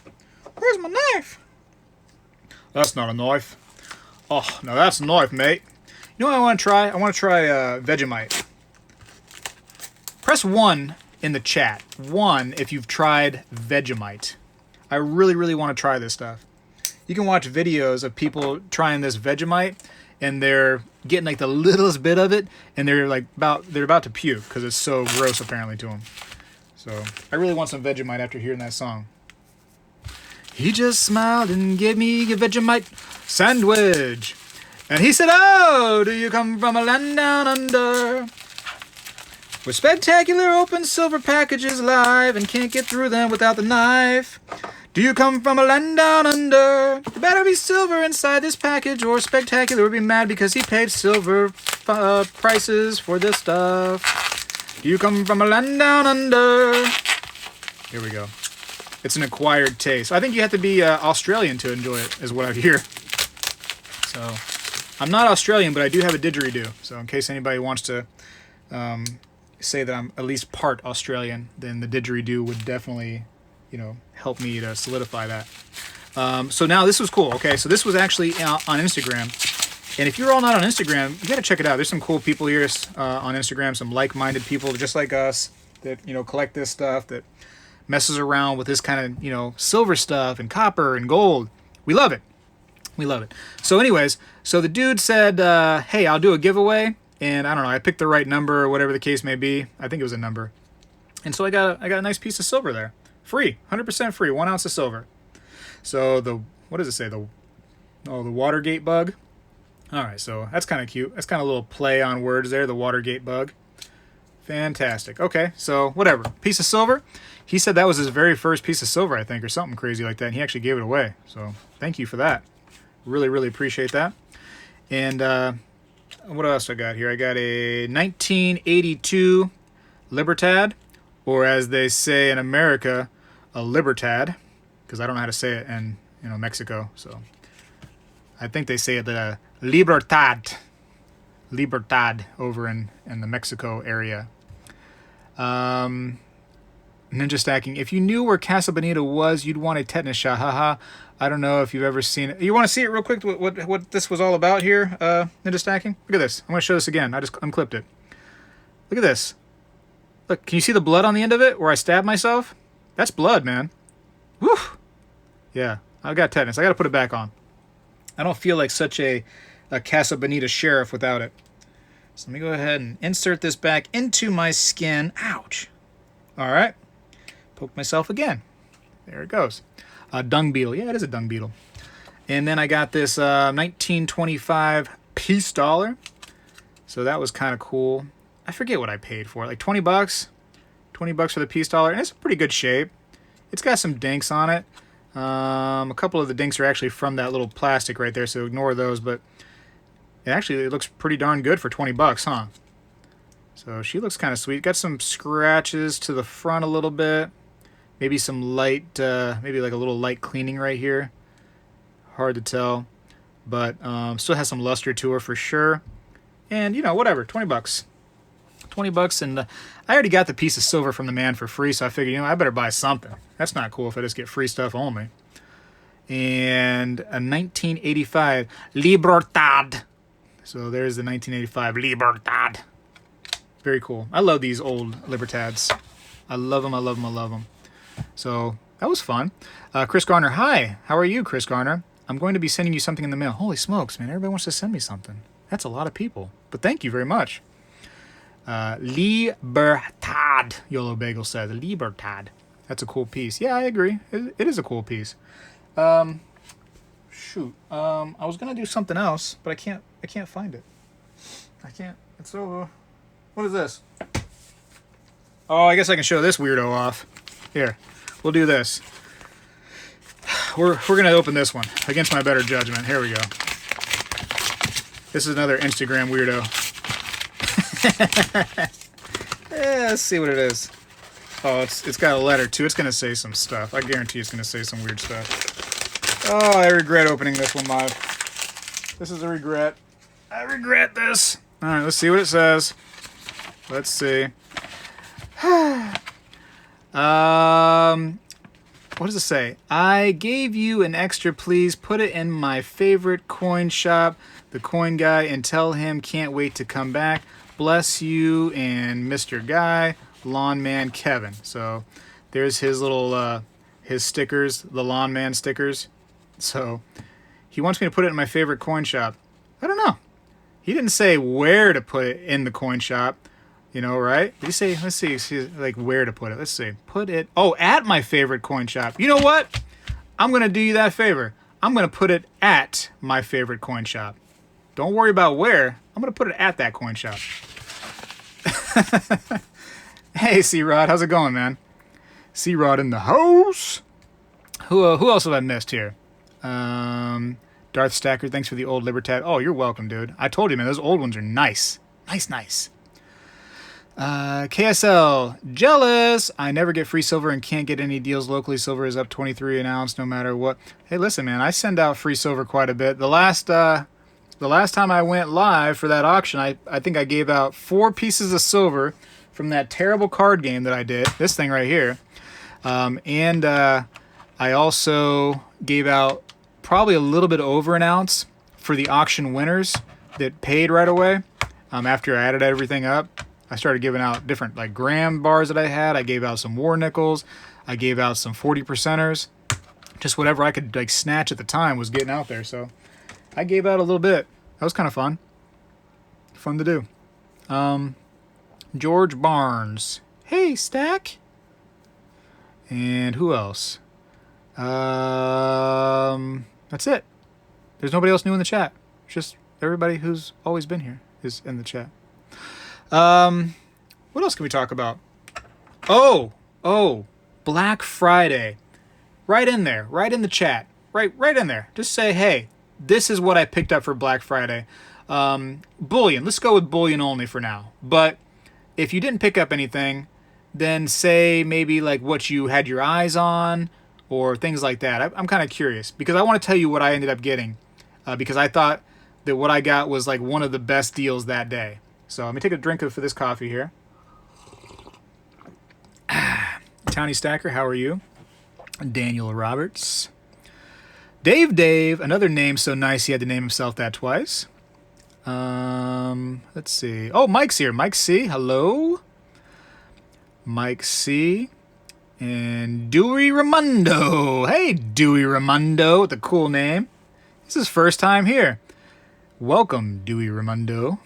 Where's my knife? That's not a knife. Oh, no, that's a knife, mate. You know what I want to try? I want to try Vegemite. Press 1 in the chat. 1 if you've tried Vegemite. I really, really want to try this stuff. You can watch videos of people trying this Vegemite, and they're getting like the littlest bit of it, and they're about to puke because it's so gross apparently to them. So I really want some Vegemite after hearing that song. He just smiled and gave me a Vegemite sandwich. And he said, "Oh, do you come from a land down under? Where Spegtacular opens silver packages live and can't get through them without the knife. Do you come from a land down under? There better be silver inside this package or Spegtacular would be mad because he paid silver prices for this stuff. Do you come from a land down under?" Here we go. It's an acquired taste. I think you have to be Australian to enjoy it, is what I hear. So, I'm not Australian, but I do have a didgeridoo. So, in case anybody wants to say that I'm at least part Australian, then the didgeridoo would definitely, help me to solidify that. So now this was cool. Okay, so this was actually on Instagram. And if you're all not on Instagram, you got to check it out. There's some cool people here on Instagram, some like-minded people just like us that, collect this stuff, that messes around with this kind of, silver stuff and copper and gold. We love it. We love it. So anyways, so the dude said, hey, I'll do a giveaway. And I don't know, I picked the right number or whatever the case may be. I think it was a number. And so I got a nice piece of silver there. Free, 100% free, 1 ounce of silver. So what does it say? The Watergate bug. All right, so that's kind of cute. That's kind of a little play on words there, the Watergate bug. Fantastic. Okay, so whatever. Piece of silver. He said that was his very first piece of silver, I think, or something crazy like that. And he actually gave it away. So thank you for that. Really, really appreciate that. And what else I got here? I got a 1982 Libertad, or as they say in America, a Libertad, because I don't know how to say it in Mexico. So I think they say it Libertad over in the Mexico area. Ninja stacking. If you knew where Casa Bonita was, you'd want a tetanus shot. Haha. I don't know if you've ever seen it. You want to see it real quick? What this was all about here? Ninja stacking. Look at this. I'm going to show this again. I just unclipped it. Look at this. Look, can you see the blood on the end of it where I stabbed myself? That's blood, man. Whew. Yeah, I've got tetanus. I got to put it back on. I don't feel like such a Casa Bonita sheriff without it. So let me go ahead and insert this back into my skin. Ouch. All right. Poke myself again. There it goes. A dung beetle. Yeah, it is a dung beetle. And then I got this 1925 peace dollar. So that was kind of cool. I forget what I paid for it. Like 20 bucks. 20 bucks for the peace dollar. And it's in pretty good shape. It's got some dinks on it. A couple of the dinks are actually from that little plastic right there, so ignore those. But it looks pretty darn good for 20 bucks, huh? So she looks kind of sweet. Got some scratches to the front a little bit. Maybe some light, maybe like a little light cleaning right here. Hard to tell. But still has some luster to her for sure. And, whatever, 20 bucks. 20 bucks, and I already got the piece of silver from the man for free, so I figured, I better buy something. That's not cool if I just get free stuff only. And a 1985 Libertad. So there's the 1985 Libertad. Very cool. I love these old Libertads. I love them, I love them, I love them. So that was fun. Chris Garner, hi. How are you, Chris Garner? I'm going to be sending you something in the mail. Holy smokes, man. Everybody wants to send me something. That's a lot of people. But thank you very much. Libertad, Yolo Bagel says. Libertad. That's a cool piece. Yeah, I agree. It is a cool piece. Shoot. I was going to do something else, but I can't find it. I can't. It's so... what is this? Oh, I guess I can show this weirdo off. Here, we'll do this. We're going to open this one against my better judgment. Here we go. This is another Instagram weirdo. Yeah, let's see what it is. Oh, it's got a letter too. It's going to say some stuff. I guarantee it's going to say some weird stuff. Oh, I regret opening this one live. This is a regret. I regret this. All right, let's see what it says. Let's see. What does it say? I gave you an extra, please. Put it in my favorite coin shop, the coin guy, and tell him can't wait to come back. Bless you and Mr. Guy, Lawn Man Kevin. So there's his little, his stickers, the Lawn Man stickers. So he wants me to put it in my favorite coin shop. I don't know. He didn't say where to put it in the coin shop. You know, right? Did he say, let's see, like where to put it. Let's see. Put it, oh, at my favorite coin shop. You know what? I'm going to do you that favor. I'm going to put it at my favorite coin shop. Don't worry about where. I'm going to put it at that coin shop. Hey, C-Rod. How's it going, man? C-Rod in the house. Who else have I missed here? Darth Stacker, thanks for the old Libertad. Oh, you're welcome, dude. I told you, man, those old ones are nice. Nice. KSL, jealous. I never get free silver and can't get any deals locally. Silver is up 23 an ounce no matter what. Hey, listen, man, I send out free silver quite a bit. The last time I went live for that auction, I think I gave out 4 pieces of silver from that terrible card game that I did. This thing right here. And I also gave out probably a little bit over an ounce for the auction winners that paid right away. After I added everything up, I started giving out different like gram bars that I had. I gave out some war nickels. I gave out some 40%ers. Just whatever I could like snatch at the time was getting out there. So I gave out a little bit. That was kind of fun. Fun to do. George Barnes. Hey, Stack. And who else? That's it. There's nobody else new in the chat. It's just everybody who's always been here is in the chat. What else can we talk about? Oh, Black Friday. Right in there, right in the chat. Right in there. Just say, hey, this is what I picked up for Black Friday. Bullion. Let's go with bullion only for now. But if you didn't pick up anything, then say maybe like what you had your eyes on or things like that. I'm kind of curious because I want to tell you what I ended up getting because I thought that what I got was like one of the best deals that day. So let me take a drink for this coffee here. Townie Stacker, how are you? Daniel Roberts. Dave, another name so nice he had to name himself that twice. Let's see. Oh, Mike's here. Mike C, hello. Mike C. And Dewey Ramundo. Hey, Dewey Ramundo with a cool name. This is his first time here. Welcome, Dewey Ramundo.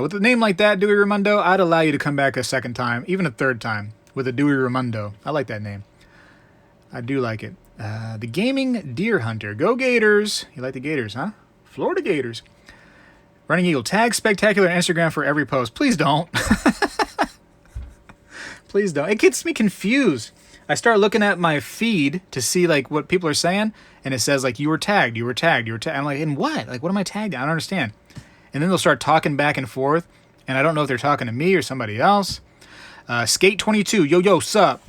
With a name like that, Dewey Ramundo, I'd allow you to come back a second time, even a third time, with a Dewey Ramundo. I like that name. I do like it. The Gaming Deer Hunter. Go Gators. You like the Gators, huh? Florida Gators. Running Eagle. Tag Spegtacular on Instagram for every post. Please don't. Please don't. It gets me confused. I start looking at my feed to see like what people are saying, and it says like you were tagged. I'm like, in what? Like, what am I tagged in? I don't understand. And then they'll start talking back and forth, and I don't know if they're talking to me or somebody else. Skate 22, yo, sup?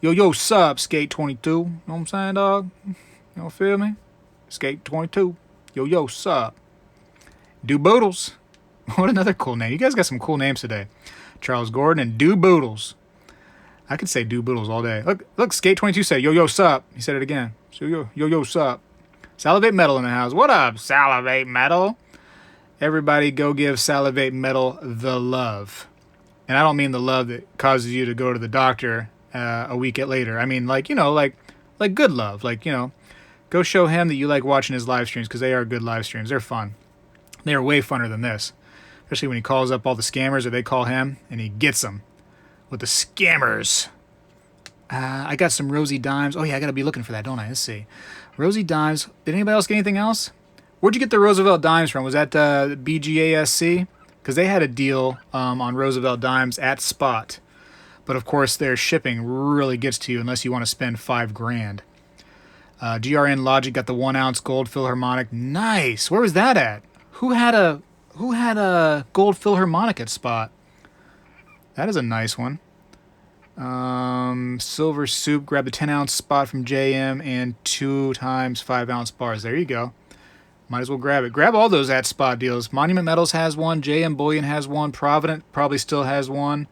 Yo, sup, Skate 22. Know what I'm saying, dog? You don't feel me? Skate 22, yo, sup? Do Boodles. What another cool name. You guys got some cool names today. Charles Gordon and Do Boodles. I could say Do Boodles all day. Look, Skate 22 said, yo, sup? He said it again. So, yo, sup? Salivate Metal in the house. What up, Salivate Metal? Everybody go give Salivate Metal the love. And I don't mean the love that causes you to go to the doctor a week later. I mean, like, you know, like good love. Like, you know, go show him that you like watching his live streams because they are good live streams. They're fun. They are way funner than this. Especially when he calls up all the scammers or they call him and he gets them with the scammers. I got some Rosie Dimes. Oh, yeah, I got to be looking for that, don't I? Let's see. Rosie Dimes. Did anybody else get anything else? Where'd you get the Roosevelt Dimes from? Was that BGASC? Because they had a deal on Roosevelt Dimes at spot. But, of course, their shipping really gets to you unless you want to spend $5,000. GRN Logic got the 1 ounce gold Philharmonic. Nice. Where was that at? Who had a gold Philharmonic at spot? That is a nice one. Silver Soup grabbed the 10 ounce spot from JM and 2 times 5 ounce bars. There you go. Might as well grab it. Grab all those at spot deals. Monument Metals has one. JM Bullion has one. Provident probably still has one.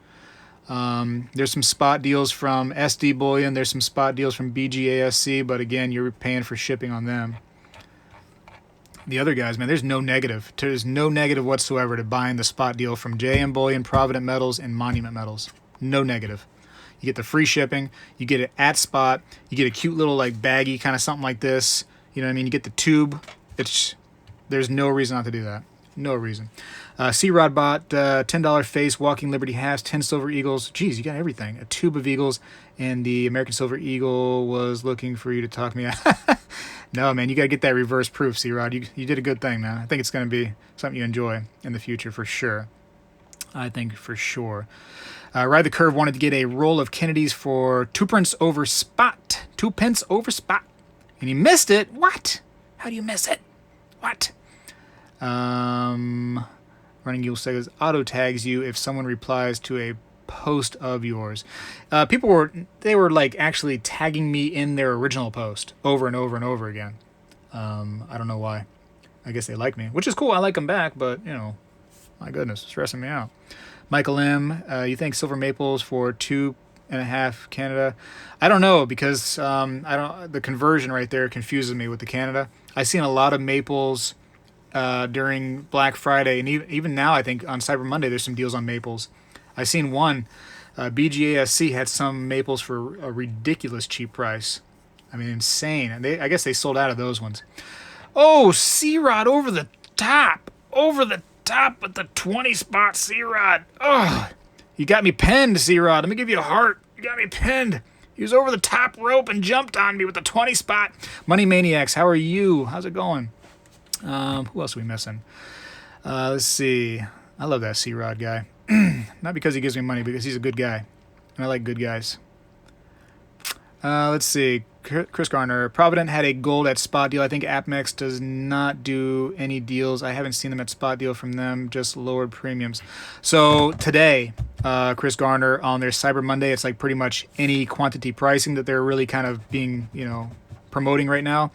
There's some spot deals from SD Bullion. There's some spot deals from BGASC, but again, you're paying for shipping on them. The other guys, man, there's no negative. There's no negative whatsoever to buying the spot deal from JM Bullion, Provident Metals, and Monument Metals. No negative. You get the free shipping. You get it at spot. You get a cute little like baggie, kind of something like this. You know what I mean? You get the tube. It's There's no reason not to do that. No reason. C-Rod bought $10 face Walking Liberty hats, 10 Silver Eagles. Geez, you got everything. A tube of Eagles, and the American Silver Eagle was looking for you to talk me out. No, man, you got to get that reverse proof, C-Rod. You did a good thing, man. I think it's going to be something you enjoy in the future for sure. I think for sure. Ride the Curve wanted to get a roll of Kennedy's for 2 pence over spot. 2 pence over spot. And he missed it. What? How do you miss it? What? Running Yule says auto tags you if someone replies to a post of yours. People were like actually tagging me in their original post over and over and over again. I don't know why. I guess they like me, which is cool. I like them back, but you know, my goodness, it's stressing me out. Michael M, you think silver maples for 2.5 Canada? I don't know, because the conversion right there confuses me with the Canada. I've seen a lot of maples during Black Friday, and even now I think on Cyber Monday there's some deals on maples. I've seen one, BGASC had some maples for a ridiculous cheap price. I mean, insane. And I guess they sold out of those ones. Oh, C-Rod over the top with the 20 spot C-Rod. Oh, you got me pinned, C-Rod. Let me give you a heart. You got me pinned. He was over the top rope and jumped on me with the 20 spot. Money Maniacs, how are you? How's it going? Who else are we missing? Let's see. I love that C-Rod guy. Not because he gives me money, because he's a good guy. And I like good guys. Let's see. Chris Garner. Provident had a gold at spot deal. I think AppMex does not do any deals. I haven't seen them at spot deal from them, just lowered premiums. So today, Chris Garner, on their Cyber Monday, it's like pretty much any quantity pricing that they're really kind of being, promoting right now.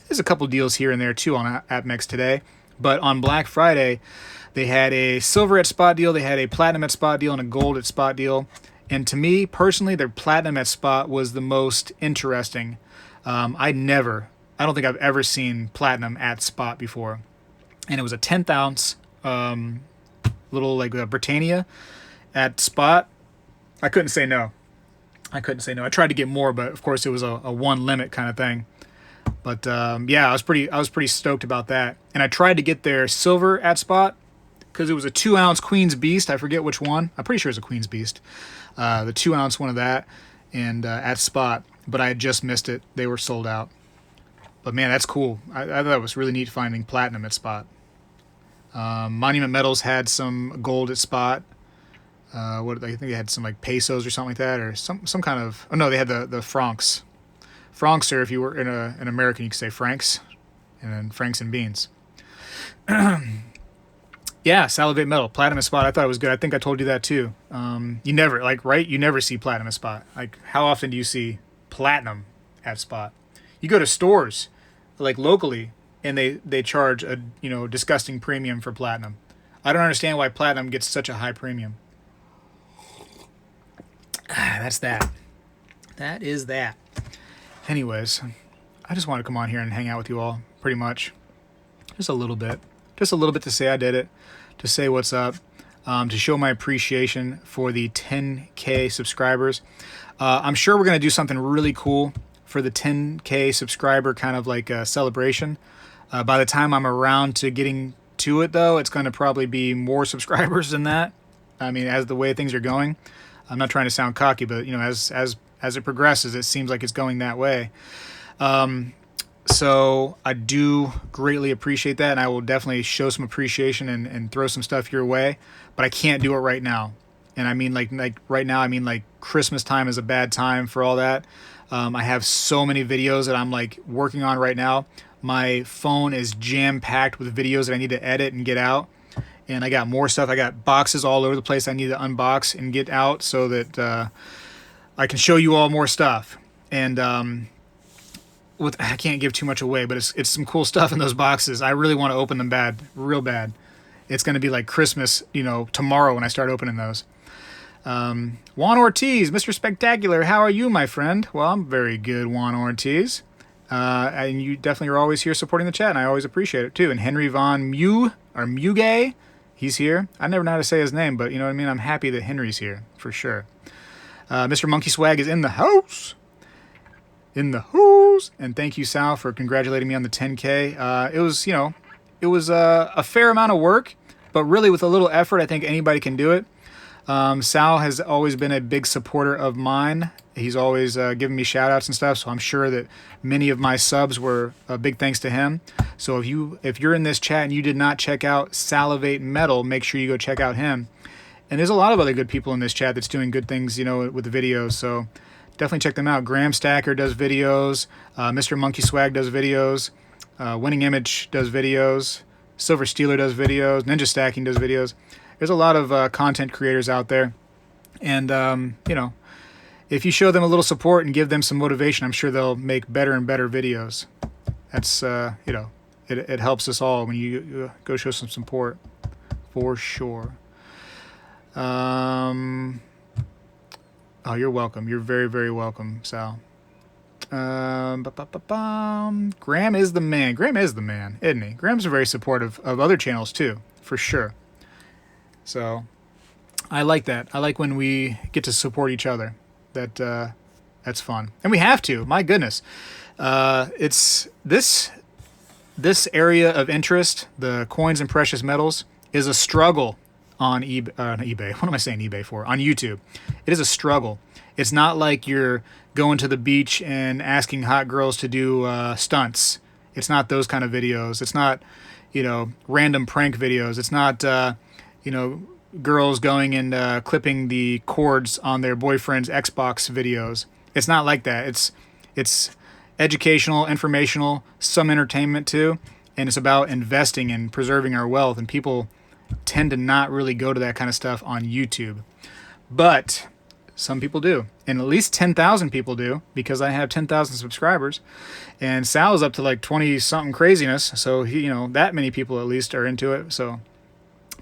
There's a couple deals here and there too on AppMex today. But on Black Friday, they had a silver at spot deal, they had a platinum at spot deal, and a gold at spot deal. And to me, personally, their platinum at spot was the most interesting. I don't think I've ever seen platinum at spot before. And it was a 10th ounce little like Britannia at spot. I couldn't say no. I tried to get more, but of course it was a one limit kind of thing. But yeah, I was pretty stoked about that. And I tried to get their silver at spot because it was a 2 ounce Queen's Beast. I forget which one. I'm pretty sure it's a Queen's Beast. The 2 ounce one of that, and at spot, but I had just missed it. They were sold out. But man, that's cool. I thought it was really neat finding platinum at spot. Monument Metals had some gold at spot. I think they had some like pesos or something like that, or some kind of. Oh no, they had the francs. Francs, or if you were an American, you could say francs, and then francs and beans. Yeah, Salivate Metal, platinum at spot. I thought it was good. I think I told you that too. You never, right? You never see platinum at spot. Like, how often do you see platinum at spot? You go to stores, like locally, and they charge a disgusting premium for platinum. I don't understand why platinum gets such a high premium. That's that. That is that. Anyways, I just want to come on here and hang out with you all, pretty much. Just a little bit. Just a little bit to say I did it, to say what's up, to show my appreciation for the 10K subscribers. I'm sure we're going to do something really cool for the 10K subscriber kind of like a celebration. By the time I'm around to getting to it, though, it's going to probably be more subscribers than that. I mean, as the way things are going. I'm not trying to sound cocky, but, as it progresses, it seems like it's going that way. So I do greatly appreciate that, and I will definitely show some appreciation and throw some stuff your way, but I can't do it right now. And I mean like right now, I mean like Christmas time is a bad time for all that. I have so many videos that I'm like working on right now. My phone is jam-packed with videos that I need to edit and get out. And I got more stuff. I got boxes all over the place I need to unbox and get out so that I can show you all more stuff. And I can't give too much away, but it's some cool stuff in those boxes. I really want to open them real bad. It's going to be like Christmas, tomorrow when I start opening those. Juan Ortiz, Mr. Spegtacular, how are you, my friend? Well, I'm very good, Juan Ortiz. And you definitely are always here supporting the chat, and I always appreciate it too. And Henry Von Muge, he's here. I never know how to say his name, but you know what I mean? I'm happy that Henry's here, for sure. Mr. Monkey Swag is in the house. And thank you, Sal, for congratulating me on the 10K. It was a fair amount of work, but really with a little effort, I think anybody can do it. Sal has always been a big supporter of mine. He's always given me shout outs and stuff, so I'm sure that many of my subs were big thanks to him. So if you're in this chat and you did not check out Salivate Metal, make sure you go check out him. And there's a lot of other good people in this chat that's doing good things, you know, with the videos, so definitely check them out. Graham Stacker does videos, Mr. Monkey Swag does videos, Winning Image does videos, Silver Stealer does videos, Ninja Stacking does videos. There's a lot of content creators out there, and you know, if you show them a little support and give them some motivation, I'm sure they'll make better and better videos. That's you know, it helps us all when you go show some support, for sure. Oh, you're welcome. You're very, very welcome, Sal. Graham is the man. Graham is the man, isn't he? Graham's very supportive of other channels too, for sure. So I like that. I like when we get to support each other. That's fun, and we have to. My goodness, it's this area of interest, the coins and precious metals, is a struggle on eBay. What am I saying eBay for? On YouTube, it is a struggle. It's not like you're going to the beach and asking hot girls to do stunts. It's not those kind of videos. It's not, you know, random prank videos. It's not, you know, girls going and clipping the cords on their boyfriend's Xbox videos. It's not like that. It's educational, informational, some entertainment too, and it's about investing and preserving our wealth. And people tend to not really go to that kind of stuff on YouTube, but some people do, and at least 10,000 people do, because I have 10,000 subscribers, and Sal's up to like 20 something craziness. So he, you know, that many people at least are into it. So,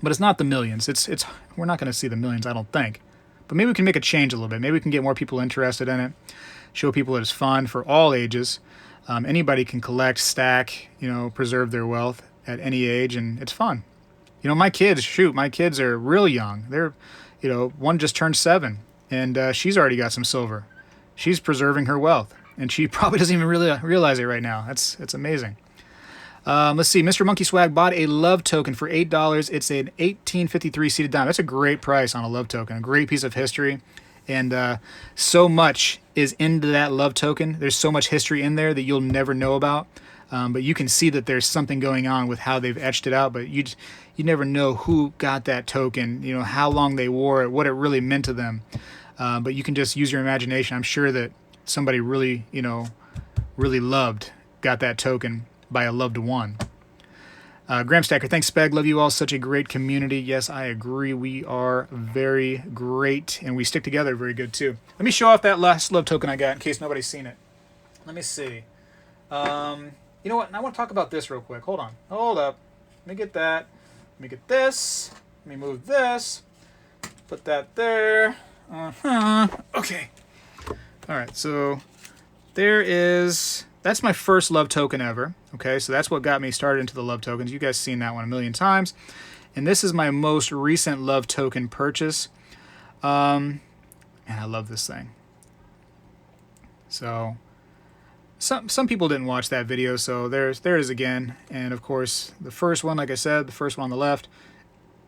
but it's not the millions. It's we're not going to see the millions, I don't think. But maybe we can make a change a little bit. Maybe we can get more people interested in it. Show people that it's fun for all ages. Anybody can collect, stack, you know, preserve their wealth at any age, and it's fun. You know, my kids are real young. They're, you know, one just turned 7, and she's already got some silver. She's preserving her wealth, and she probably doesn't even really realize it right now. It's amazing. Let's see. Mr. Monkey Swag bought a love token for $8. It's an 1853 seated diamond. That's a great price on a love token. A great piece of history. And so much is into that love token. There's so much history in there that you'll never know about. But you can see that there's something going on with how they've etched it out. But you never know who got that token, you know, how long they wore it, what it really meant to them. But you can just use your imagination. I'm sure that somebody really, you know, really got that token by a loved one. Graham Stacker, thanks, Speg. Love you all. Such a great community. Yes, I agree. We are very great, and we stick together very good, too. Let me show off that last love token I got in case nobody's seen it. Let me see. You know what? I want to talk about this real quick. Hold on. Hold up. Let me get that. Let me get this. Let me move this. Put that there. Okay. All right, so that's my first love token ever. Okay, so that's what got me started into the love tokens. You guys seen that one a million times. And this is my most recent love token purchase. And I love this thing. So some people didn't watch that video, so there it is again. And of course, the first one, like I said, the first one on the left,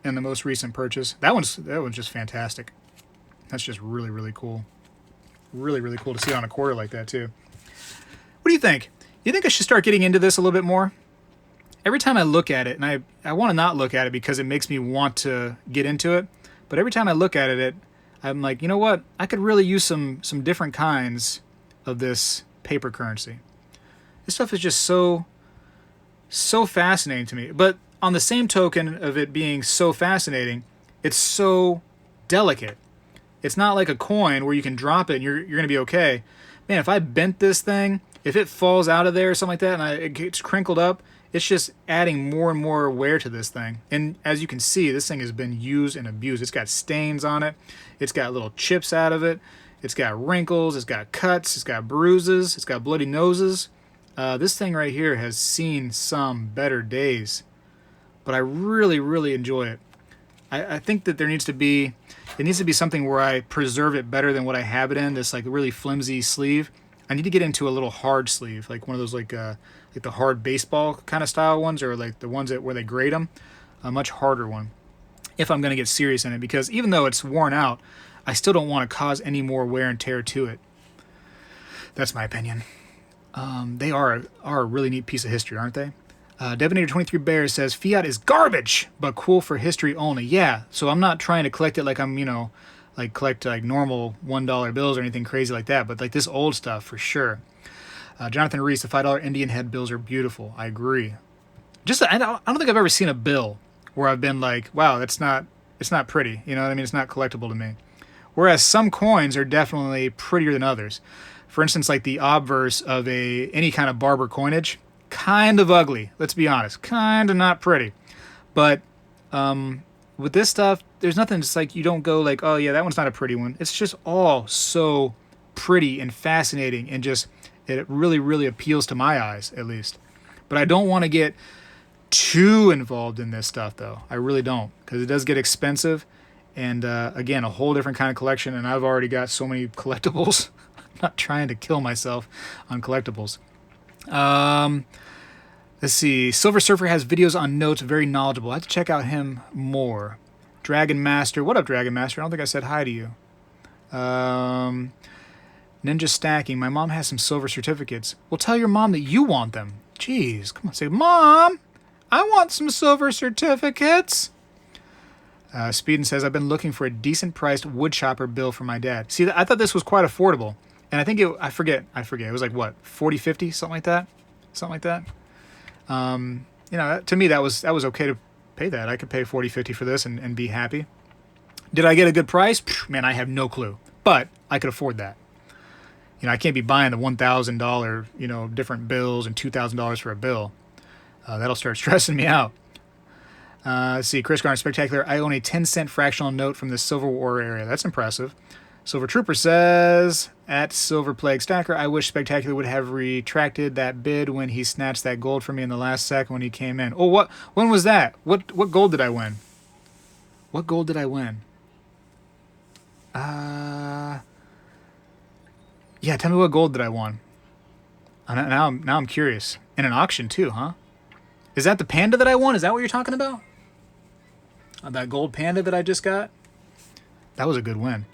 and the most recent purchase. That one's just fantastic. That's just really, really cool. Really, really cool to see it on a quarter like that too. What do you think? You think I should start getting into this a little bit more? Every time I look at it, and I want to not look at it because it makes me want to get into it, but every time I look at it, I'm like, you know what? I could really use some different kinds of this paper currency. This stuff is just so fascinating to me. But on the same token of it being so fascinating, it's so delicate. It's not like a coin where you can drop it and you're going to be okay. Man, if I bent this thing, if it falls out of there or something like that and it gets crinkled up, it's just adding more and more wear to this thing. And as you can see, this thing has been used and abused. It's got stains on it. It's got little chips out of it. It's got wrinkles. It's got cuts. It's got bruises. It's got bloody noses. This thing right here has seen some better days. But I really, really enjoy it. I think that it needs to be something where I preserve it better than what I have it in, this like really flimsy sleeve. I need to get into a little hard sleeve, like one of those like the hard baseball kind of style ones, or like the ones that where they grade them, a much harder one, if I'm going to get serious in it, because even though it's worn out, I still don't want to cause any more wear and tear to it. That's my opinion. They are a really neat piece of history, aren't they? Devinator 23 Bears says Fiat is garbage, but cool for history only. Yeah, so I'm not trying to collect it like I'm, like collect like normal $1 bills or anything crazy like that, but like this old stuff for sure. Jonathan Reese, the $5 Indian head bills are beautiful. I agree. I don't think I've ever seen a bill where I've been like, wow, it's not pretty. You know what I mean? It's not collectible to me. Whereas some coins are definitely prettier than others. For instance, like the obverse of any kind of barber coinage, kind of ugly. Let's be honest, kind of not pretty. But with this stuff, there's nothing. Just like you don't go like, oh yeah, that one's not a pretty one. It's just all so pretty and fascinating, and just it really, really appeals to my eyes, at least. But I don't want to get too involved in this stuff, though. I really don't, because it does get expensive. And again, a whole different kind of collection, and I've already got so many collectibles. I'm not trying to kill myself on collectibles. Let's see. Silver Surfer has videos on notes, very knowledgeable. I have to check out him more. Dragon Master. What up, Dragon Master? I don't think I said hi to you. Ninja Stacking. My mom has some silver certificates. Well, tell your mom that you want them. Jeez, come on. Say, Mom, I want some silver certificates. Speeden says, I've been looking for a decent priced wood chopper bill for my dad. See, I thought this was quite affordable. And I think I forget. It was like what, 40, 50, something like that? To me, that was okay to pay that. I could pay 40, 50 for this and be happy. Did I get a good price? Man, I have no clue. But I could afford that. I can't be buying the $1,000, different bills and $2,000 for a bill. That'll start stressing me out. Let's see, Chris Garner, Spectacular. I own a 10-cent fractional note from the Silver War area. That's impressive. Silver Trooper says, at Silver Plague Stacker, I wish Spectacular would have retracted that bid when he snatched that gold from me in the last second when he came in. Oh, what? When was that? What gold did I win? What gold did I win? Yeah, tell me what gold did I won. Now I'm curious. In an auction too, huh? Is that the panda that I won? Is that what you're talking about? That gold panda that I just got? That was a good win.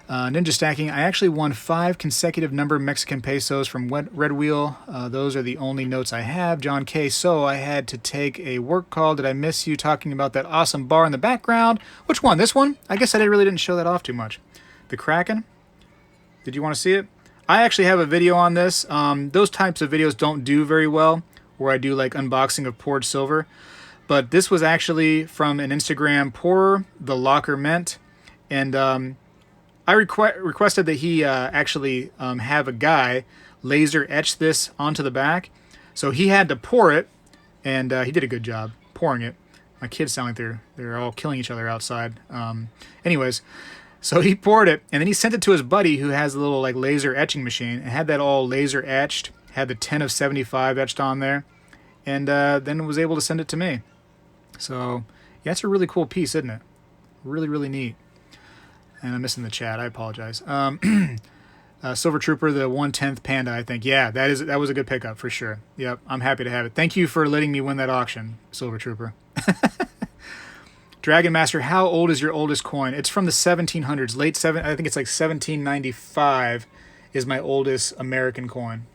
Ninja Stacking. I actually won 5 consecutive number Mexican pesos from Red Wheel. Those are the only notes I have. John K. So I had to take a work call. Did I miss you talking about that awesome bar in the background? Which one? This one? I guess I really didn't show that off too much. The Kraken? Did you want to see it? I actually have a video on this. Those types of videos don't do very well, where I do like unboxing of poured silver. But this was actually from an Instagram pourer, the Locker Mint. And I requested that he actually have a guy laser etch this onto the back. So he had to pour it, and he did a good job pouring it. My kids sound like they're all killing each other outside. Anyways, so he poured it, and then he sent it to his buddy who has a little like laser etching machine, and had that all laser etched, had the 10 of 75 etched on there, and then was able to send it to me. So yeah, it's a really cool piece, isn't it? Really, really neat. And I'm missing the chat. I apologize. Silver Trooper, the 1/10 Panda, I think. Yeah, that was a good pickup for sure. Yep, I'm happy to have it. Thank you for letting me win that auction, Silver Trooper. Dragon Master, how old is your oldest coin? It's from the 1700s, I think it's like 1795 is my oldest American coin.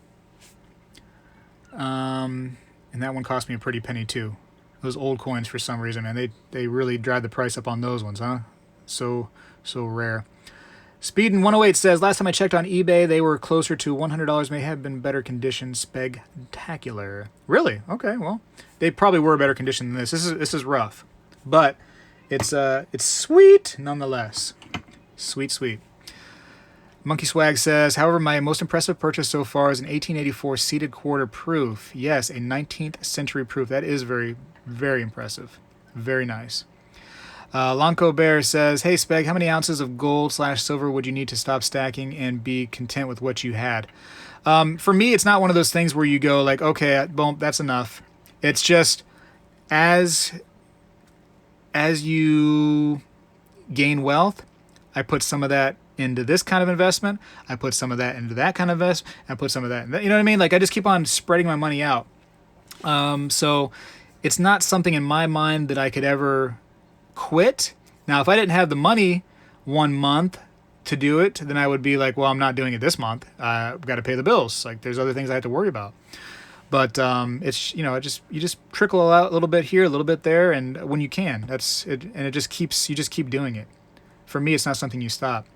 And that one cost me a pretty penny too. Those old coins, for some reason, man, they really drive the price up on those ones, huh? So rare. Speedin 108 says, last time I checked on eBay, they were closer to $100. May have been better condition. Spegtacular. Really? Okay, well, they probably were better condition than this. This is rough, but it's sweet nonetheless. Sweet. Monkey Swag says, however, my most impressive purchase so far is an 1884 seated quarter proof. Yes, a 19th century proof. That is very, very impressive. Very nice. Lonco Bear says, hey Speg, how many ounces of gold/silver would you need to stop stacking and be content with what you had? For me, it's not one of those things where you go like, okay, boom, that's enough. It's just as you gain wealth, I put some of that into this kind of investment. I put some of that into that kind of investment. I put some of that in that. You know what I mean? Like I just keep on spreading my money out. So it's not something in my mind that I could ever quit. Now, if I didn't have the money one month to do it, then I would be like, well, I'm not doing it this month. I've got to pay the bills. Like there's other things I have to worry about. But it's, you know, you just trickle out a little bit here, a little bit there, and when you can, and it just keeps, you just keep doing it. For me, it's not something you stop.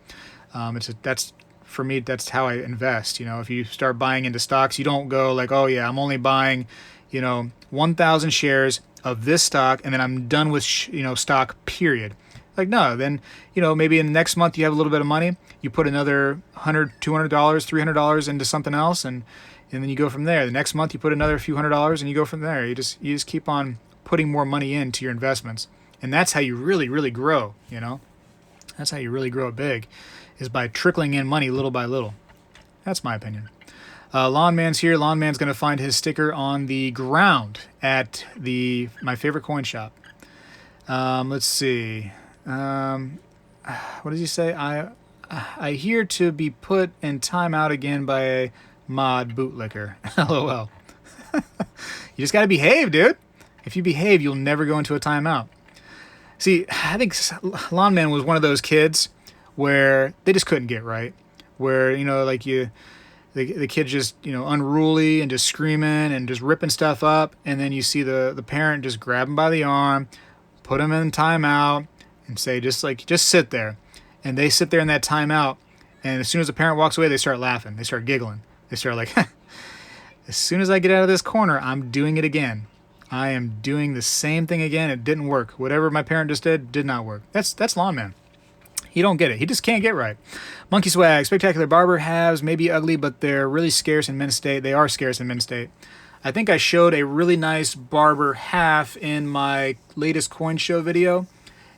For me, that's how I invest. You know, if you start buying into stocks, you don't go like, oh yeah, I'm only buying, 1,000 shares of this stock, and then I'm done with stock. Period. Like no, then maybe in the next month you have a little bit of money, you put another $100, $200, $300 into something else, and then you go from there. The next month you put another few $100s, and you go from there. You just keep on putting more money into your investments, and that's how you really, really grow. That's how you really grow it big, is by trickling in money little by little. That's my opinion. Lawn Man's here. Lawn Man's going to find his sticker on the ground at my favorite coin shop. Let's see. What does he say? I hear to be put in timeout again by a mod bootlicker. LOL. You just got to behave, dude. If you behave, you'll never go into a timeout. See, I think Lawn Man was one of those kids where they just couldn't get right. Where, the kid's just, unruly and just screaming and just ripping stuff up. And then you see the parent just grab him by the arm, put him in timeout, and say, just sit there. And they sit there in that timeout. And as soon as the parent walks away, they start laughing. They start giggling. They start like, as soon as I get out of this corner, I'm doing it again. I am doing the same thing again. It didn't work. Whatever my parent just did not work. That's Lawn Man. He don't get it. He just can't get right. Monkey Swag. Spectacular barber halves may be ugly, but they're really scarce in Men's State. They are scarce in Men's State. I think I showed a really nice barber half in my latest coin show video.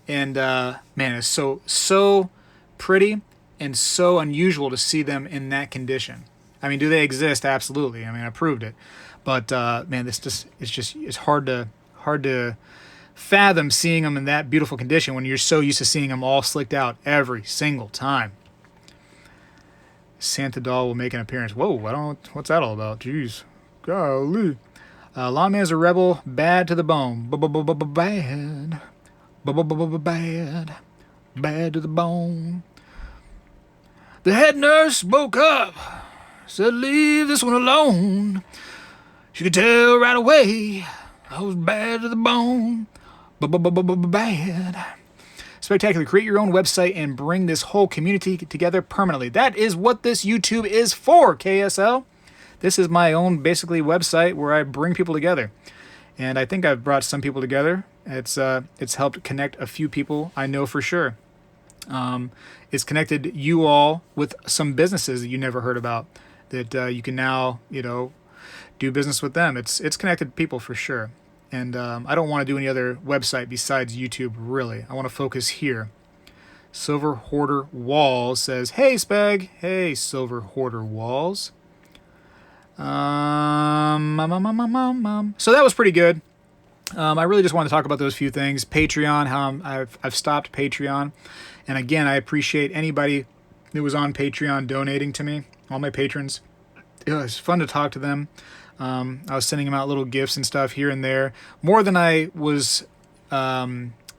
And man, it's so pretty and so unusual to see them in that condition. I mean, do they exist? Absolutely. I mean, I proved it. But man, it's hard to fathom seeing them in that beautiful condition when you're so used to seeing them all slicked out every single time. Santa doll will make an appearance. Whoa, I don't know what's that all about. Jeez, golly. Lawn Man's a rebel, bad to the bone. Bad. Bad to the bone. The head nurse spoke up, said, leave this one alone. She could tell right away I was bad to the bone. Bad. Spectacular. Create your own website and bring this whole community together permanently. That is what this YouTube is for, KSL. This is my own, basically, website where I bring people together. And I think I've brought some people together. It's helped connect a few people, I know for sure. It's connected you all with some businesses that you never heard about that you can now, do business with them. It's connected people for sure. And I don't want to do any other website besides YouTube, really. I want to focus here. Silver Hoarder Walls says, hey, Speg. Hey, Silver Hoarder Walls. So that was pretty good. I really just want to talk about those few things. Patreon, how I've stopped Patreon. And again, I appreciate anybody that was on Patreon donating to me, all my patrons. It was fun to talk to them. I was sending them out little gifts and stuff here and there, more than I was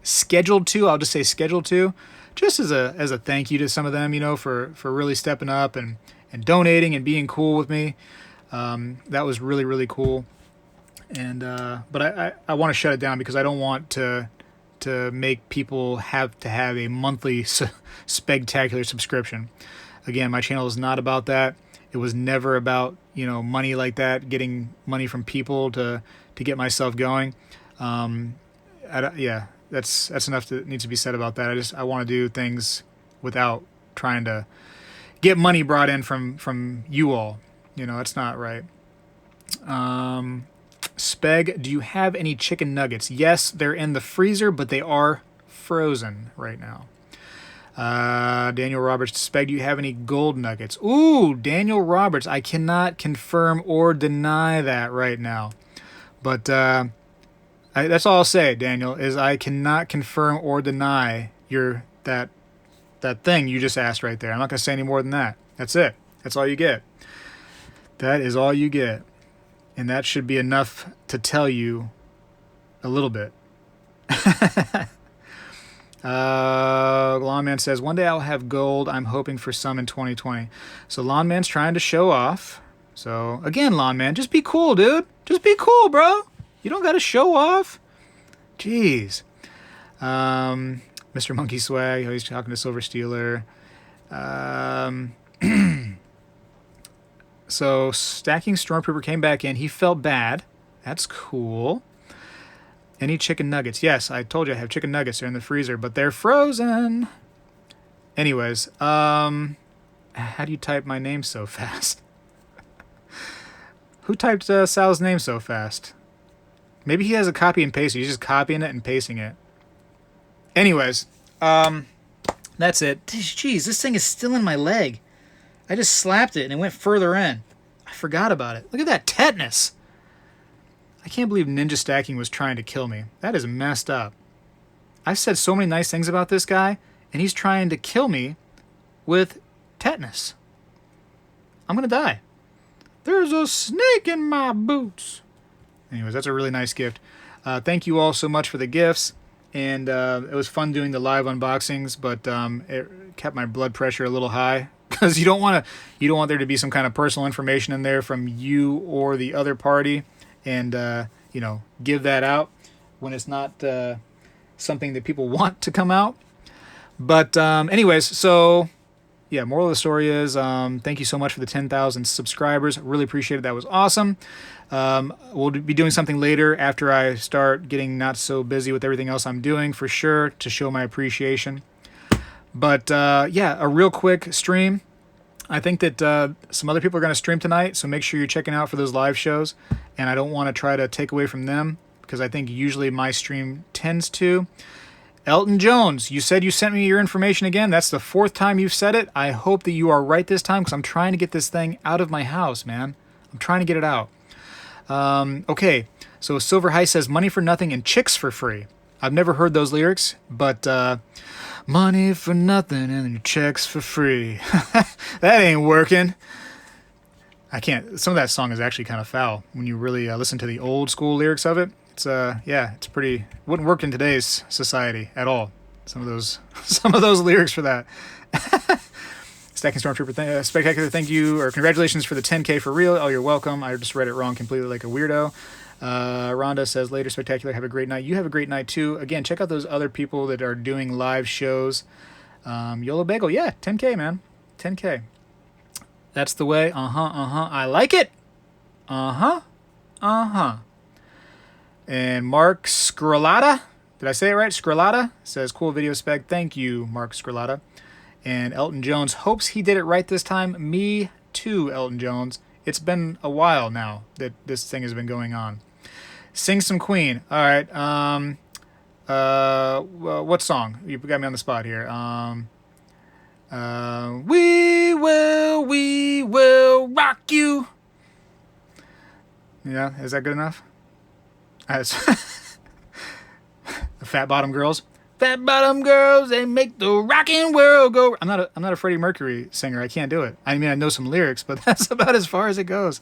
scheduled to. I'll just say scheduled to, just as a thank you to some of them, for really stepping up and donating and being cool with me. That was really, really cool. And but I want to shut it down because I don't want to make people have to have a monthly Spectacular subscription. Again, my channel is not about that. It was never about money like that, getting money from people to get myself going. Yeah, that's enough that needs to be said about that. I want to do things without trying to get money brought in from you all. That's not right. Speg, do you have any chicken nuggets? Yes, they're in the freezer, but they are frozen right now. Daniel Roberts, Speg, do you have any gold nuggets? Ooh, Daniel Roberts, I cannot confirm or deny that right now. But that's all I'll say, Daniel, is I cannot confirm or deny that that thing you just asked right there. I'm not going to say any more than that. That's it. That's all you get. That is all you get. And that should be enough to tell you a little bit. Lawnman says, one day I'll have gold. I'm hoping for some in 2020. So Lawnman's trying to show off. So again, Lawnman, just be cool, dude. Just be cool, bro. You don't got to show off. Jeez. Mr. Monkey Swag, he's talking to Silver Stealer. So Stacking Stormtrooper came back in. He felt bad. That's cool. Any chicken nuggets? Yes, I told you I have chicken nuggets. They're in the freezer, but they're frozen. Anyways, how do you type my name so fast? Who typed Sal's name so fast? Maybe he has a copy and paste. He's just copying it and pasting it. Anyways, that's it. Jeez, this thing is still in my leg. I just slapped it and it went further in. I forgot about it. Look at that tetanus. I can't believe Ninja Stacking was trying to kill me. That is messed up. I've said so many nice things about this guy, and he's trying to kill me with tetanus. I'm going to die. There's a snake in my boots. Anyways, that's a really nice gift. Thank you all so much for the gifts. And it was fun doing the live unboxings, but it kept my blood pressure a little high. Because you don't want there to be some kind of personal information in there from you or the other party, and give that out when it's not something that people want to come out. But anyways, so yeah, moral of the story is thank you so much for the 10,000 subscribers. Really appreciate it. That was awesome. We'll be doing something later after I start getting not so busy with everything else I'm doing, for sure, to show my appreciation. But yeah, a real quick stream. I think that some other people are going to stream tonight, so make sure you're checking out for those live shows. And I don't want to try to take away from them, because I think usually my stream tends to. Elton Jones, you said you sent me your information again. That's the 4th time you've said it. I hope that you are right this time, because I'm trying to get this thing out of my house, man. I'm trying to get it out. Okay, so Silver High says, money for nothing and chicks for free. I've never heard those lyrics, but money for nothing and your checks for free. That ain't working. I can't. Some of that song is actually kind of foul when you really listen to the old school lyrics of it. It's yeah, it's pretty. Wouldn't work in today's society at all. Some of those lyrics for that. Stacking Stormtrooper, Spectacular, thank you, or congratulations for the 10K for real. Oh, you're welcome. I just read it wrong completely like a weirdo. Rhonda says, later, Spectacular, have a great night. You have a great night too. Again, check out those other people that are doing live shows. YOLO Bagel, yeah, 10K, man. 10K. That's the way. I like it. And Mark Skralata, did I say it right? Skralata says, cool video, Spec. Thank you, Mark Skralata. And Elton Jones hopes he did it right this time. Me too, Elton Jones. It's been a while now that this thing has been going on. Sing some Queen. All right. What song? You got me on the spot here. We will rock you. Yeah, is that good enough? The Fat Bottom Girls. Fat bottom girls, they make the rockin' world go. I'm not a Freddie Mercury singer. I can't do it. I mean, I know some lyrics, but that's about as far as it goes.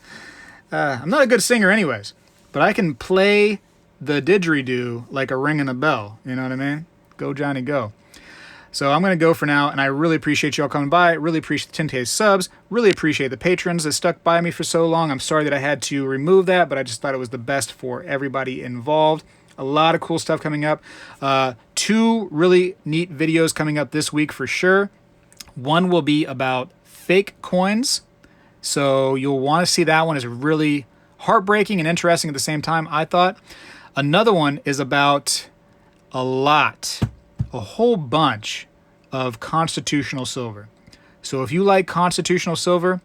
I'm not a good singer anyways, but I can play the didgeridoo like a ring and a bell. You know what I mean? Go, Johnny, go. So I'm going to go for now, and I really appreciate you all coming by. Really appreciate the 10K subs. Really appreciate the patrons that stuck by me for so long. I'm sorry that I had to remove that, but I just thought it was the best for everybody involved. A lot of cool stuff coming up. 2 really neat videos coming up this week for sure. One will be about fake coins. So you'll want to see that one. It's really heartbreaking and interesting at the same time, I thought. Another one is about a whole bunch of constitutional silver. So if you like constitutional silver,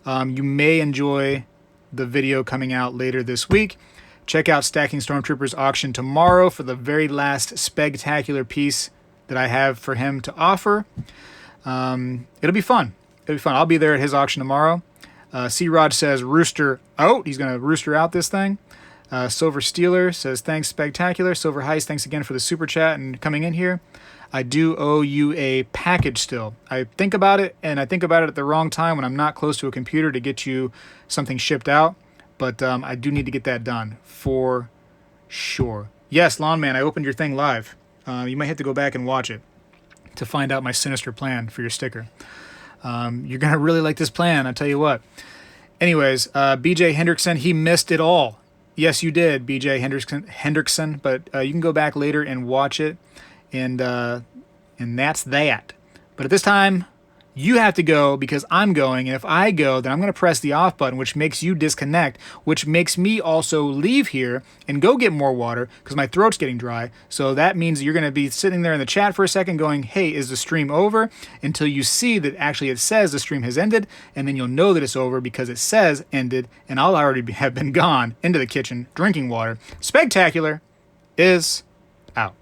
you may enjoy the video coming out later this week. Check out Stacking Stormtrooper's auction tomorrow for the very last spectacular piece that I have for him to offer. It'll be fun. I'll be there at his auction tomorrow. C-Rod says rooster out. He's going to rooster out this thing. Silver Steeler says, thanks, Spectacular. Silver Heist, thanks again for the super chat and coming in here. I do owe you a package still. I think about it, and I think about it at the wrong time when I'm not close to a computer to get you something shipped out. But I do need to get that done for sure. Yes, Lawn Man, I opened your thing live. You might have to go back and watch it to find out my sinister plan for your sticker. You're going to really like this plan, I'll tell you what. Anyways, BJ Hendrickson, he missed it all. Yes, you did, BJ Hendrickson, but you can go back later and watch it, and that's that. But at this time, you have to go because I'm going, and if I go, then I'm going to press the off button, which makes you disconnect, which makes me also leave here and go get more water because my throat's getting dry. So that means you're going to be sitting there in the chat for a second going, hey, is the stream over? Until you see that actually it says the stream has ended, and then you'll know that it's over because it says ended, and I'll already have been gone into the kitchen drinking water. Spectacular is out.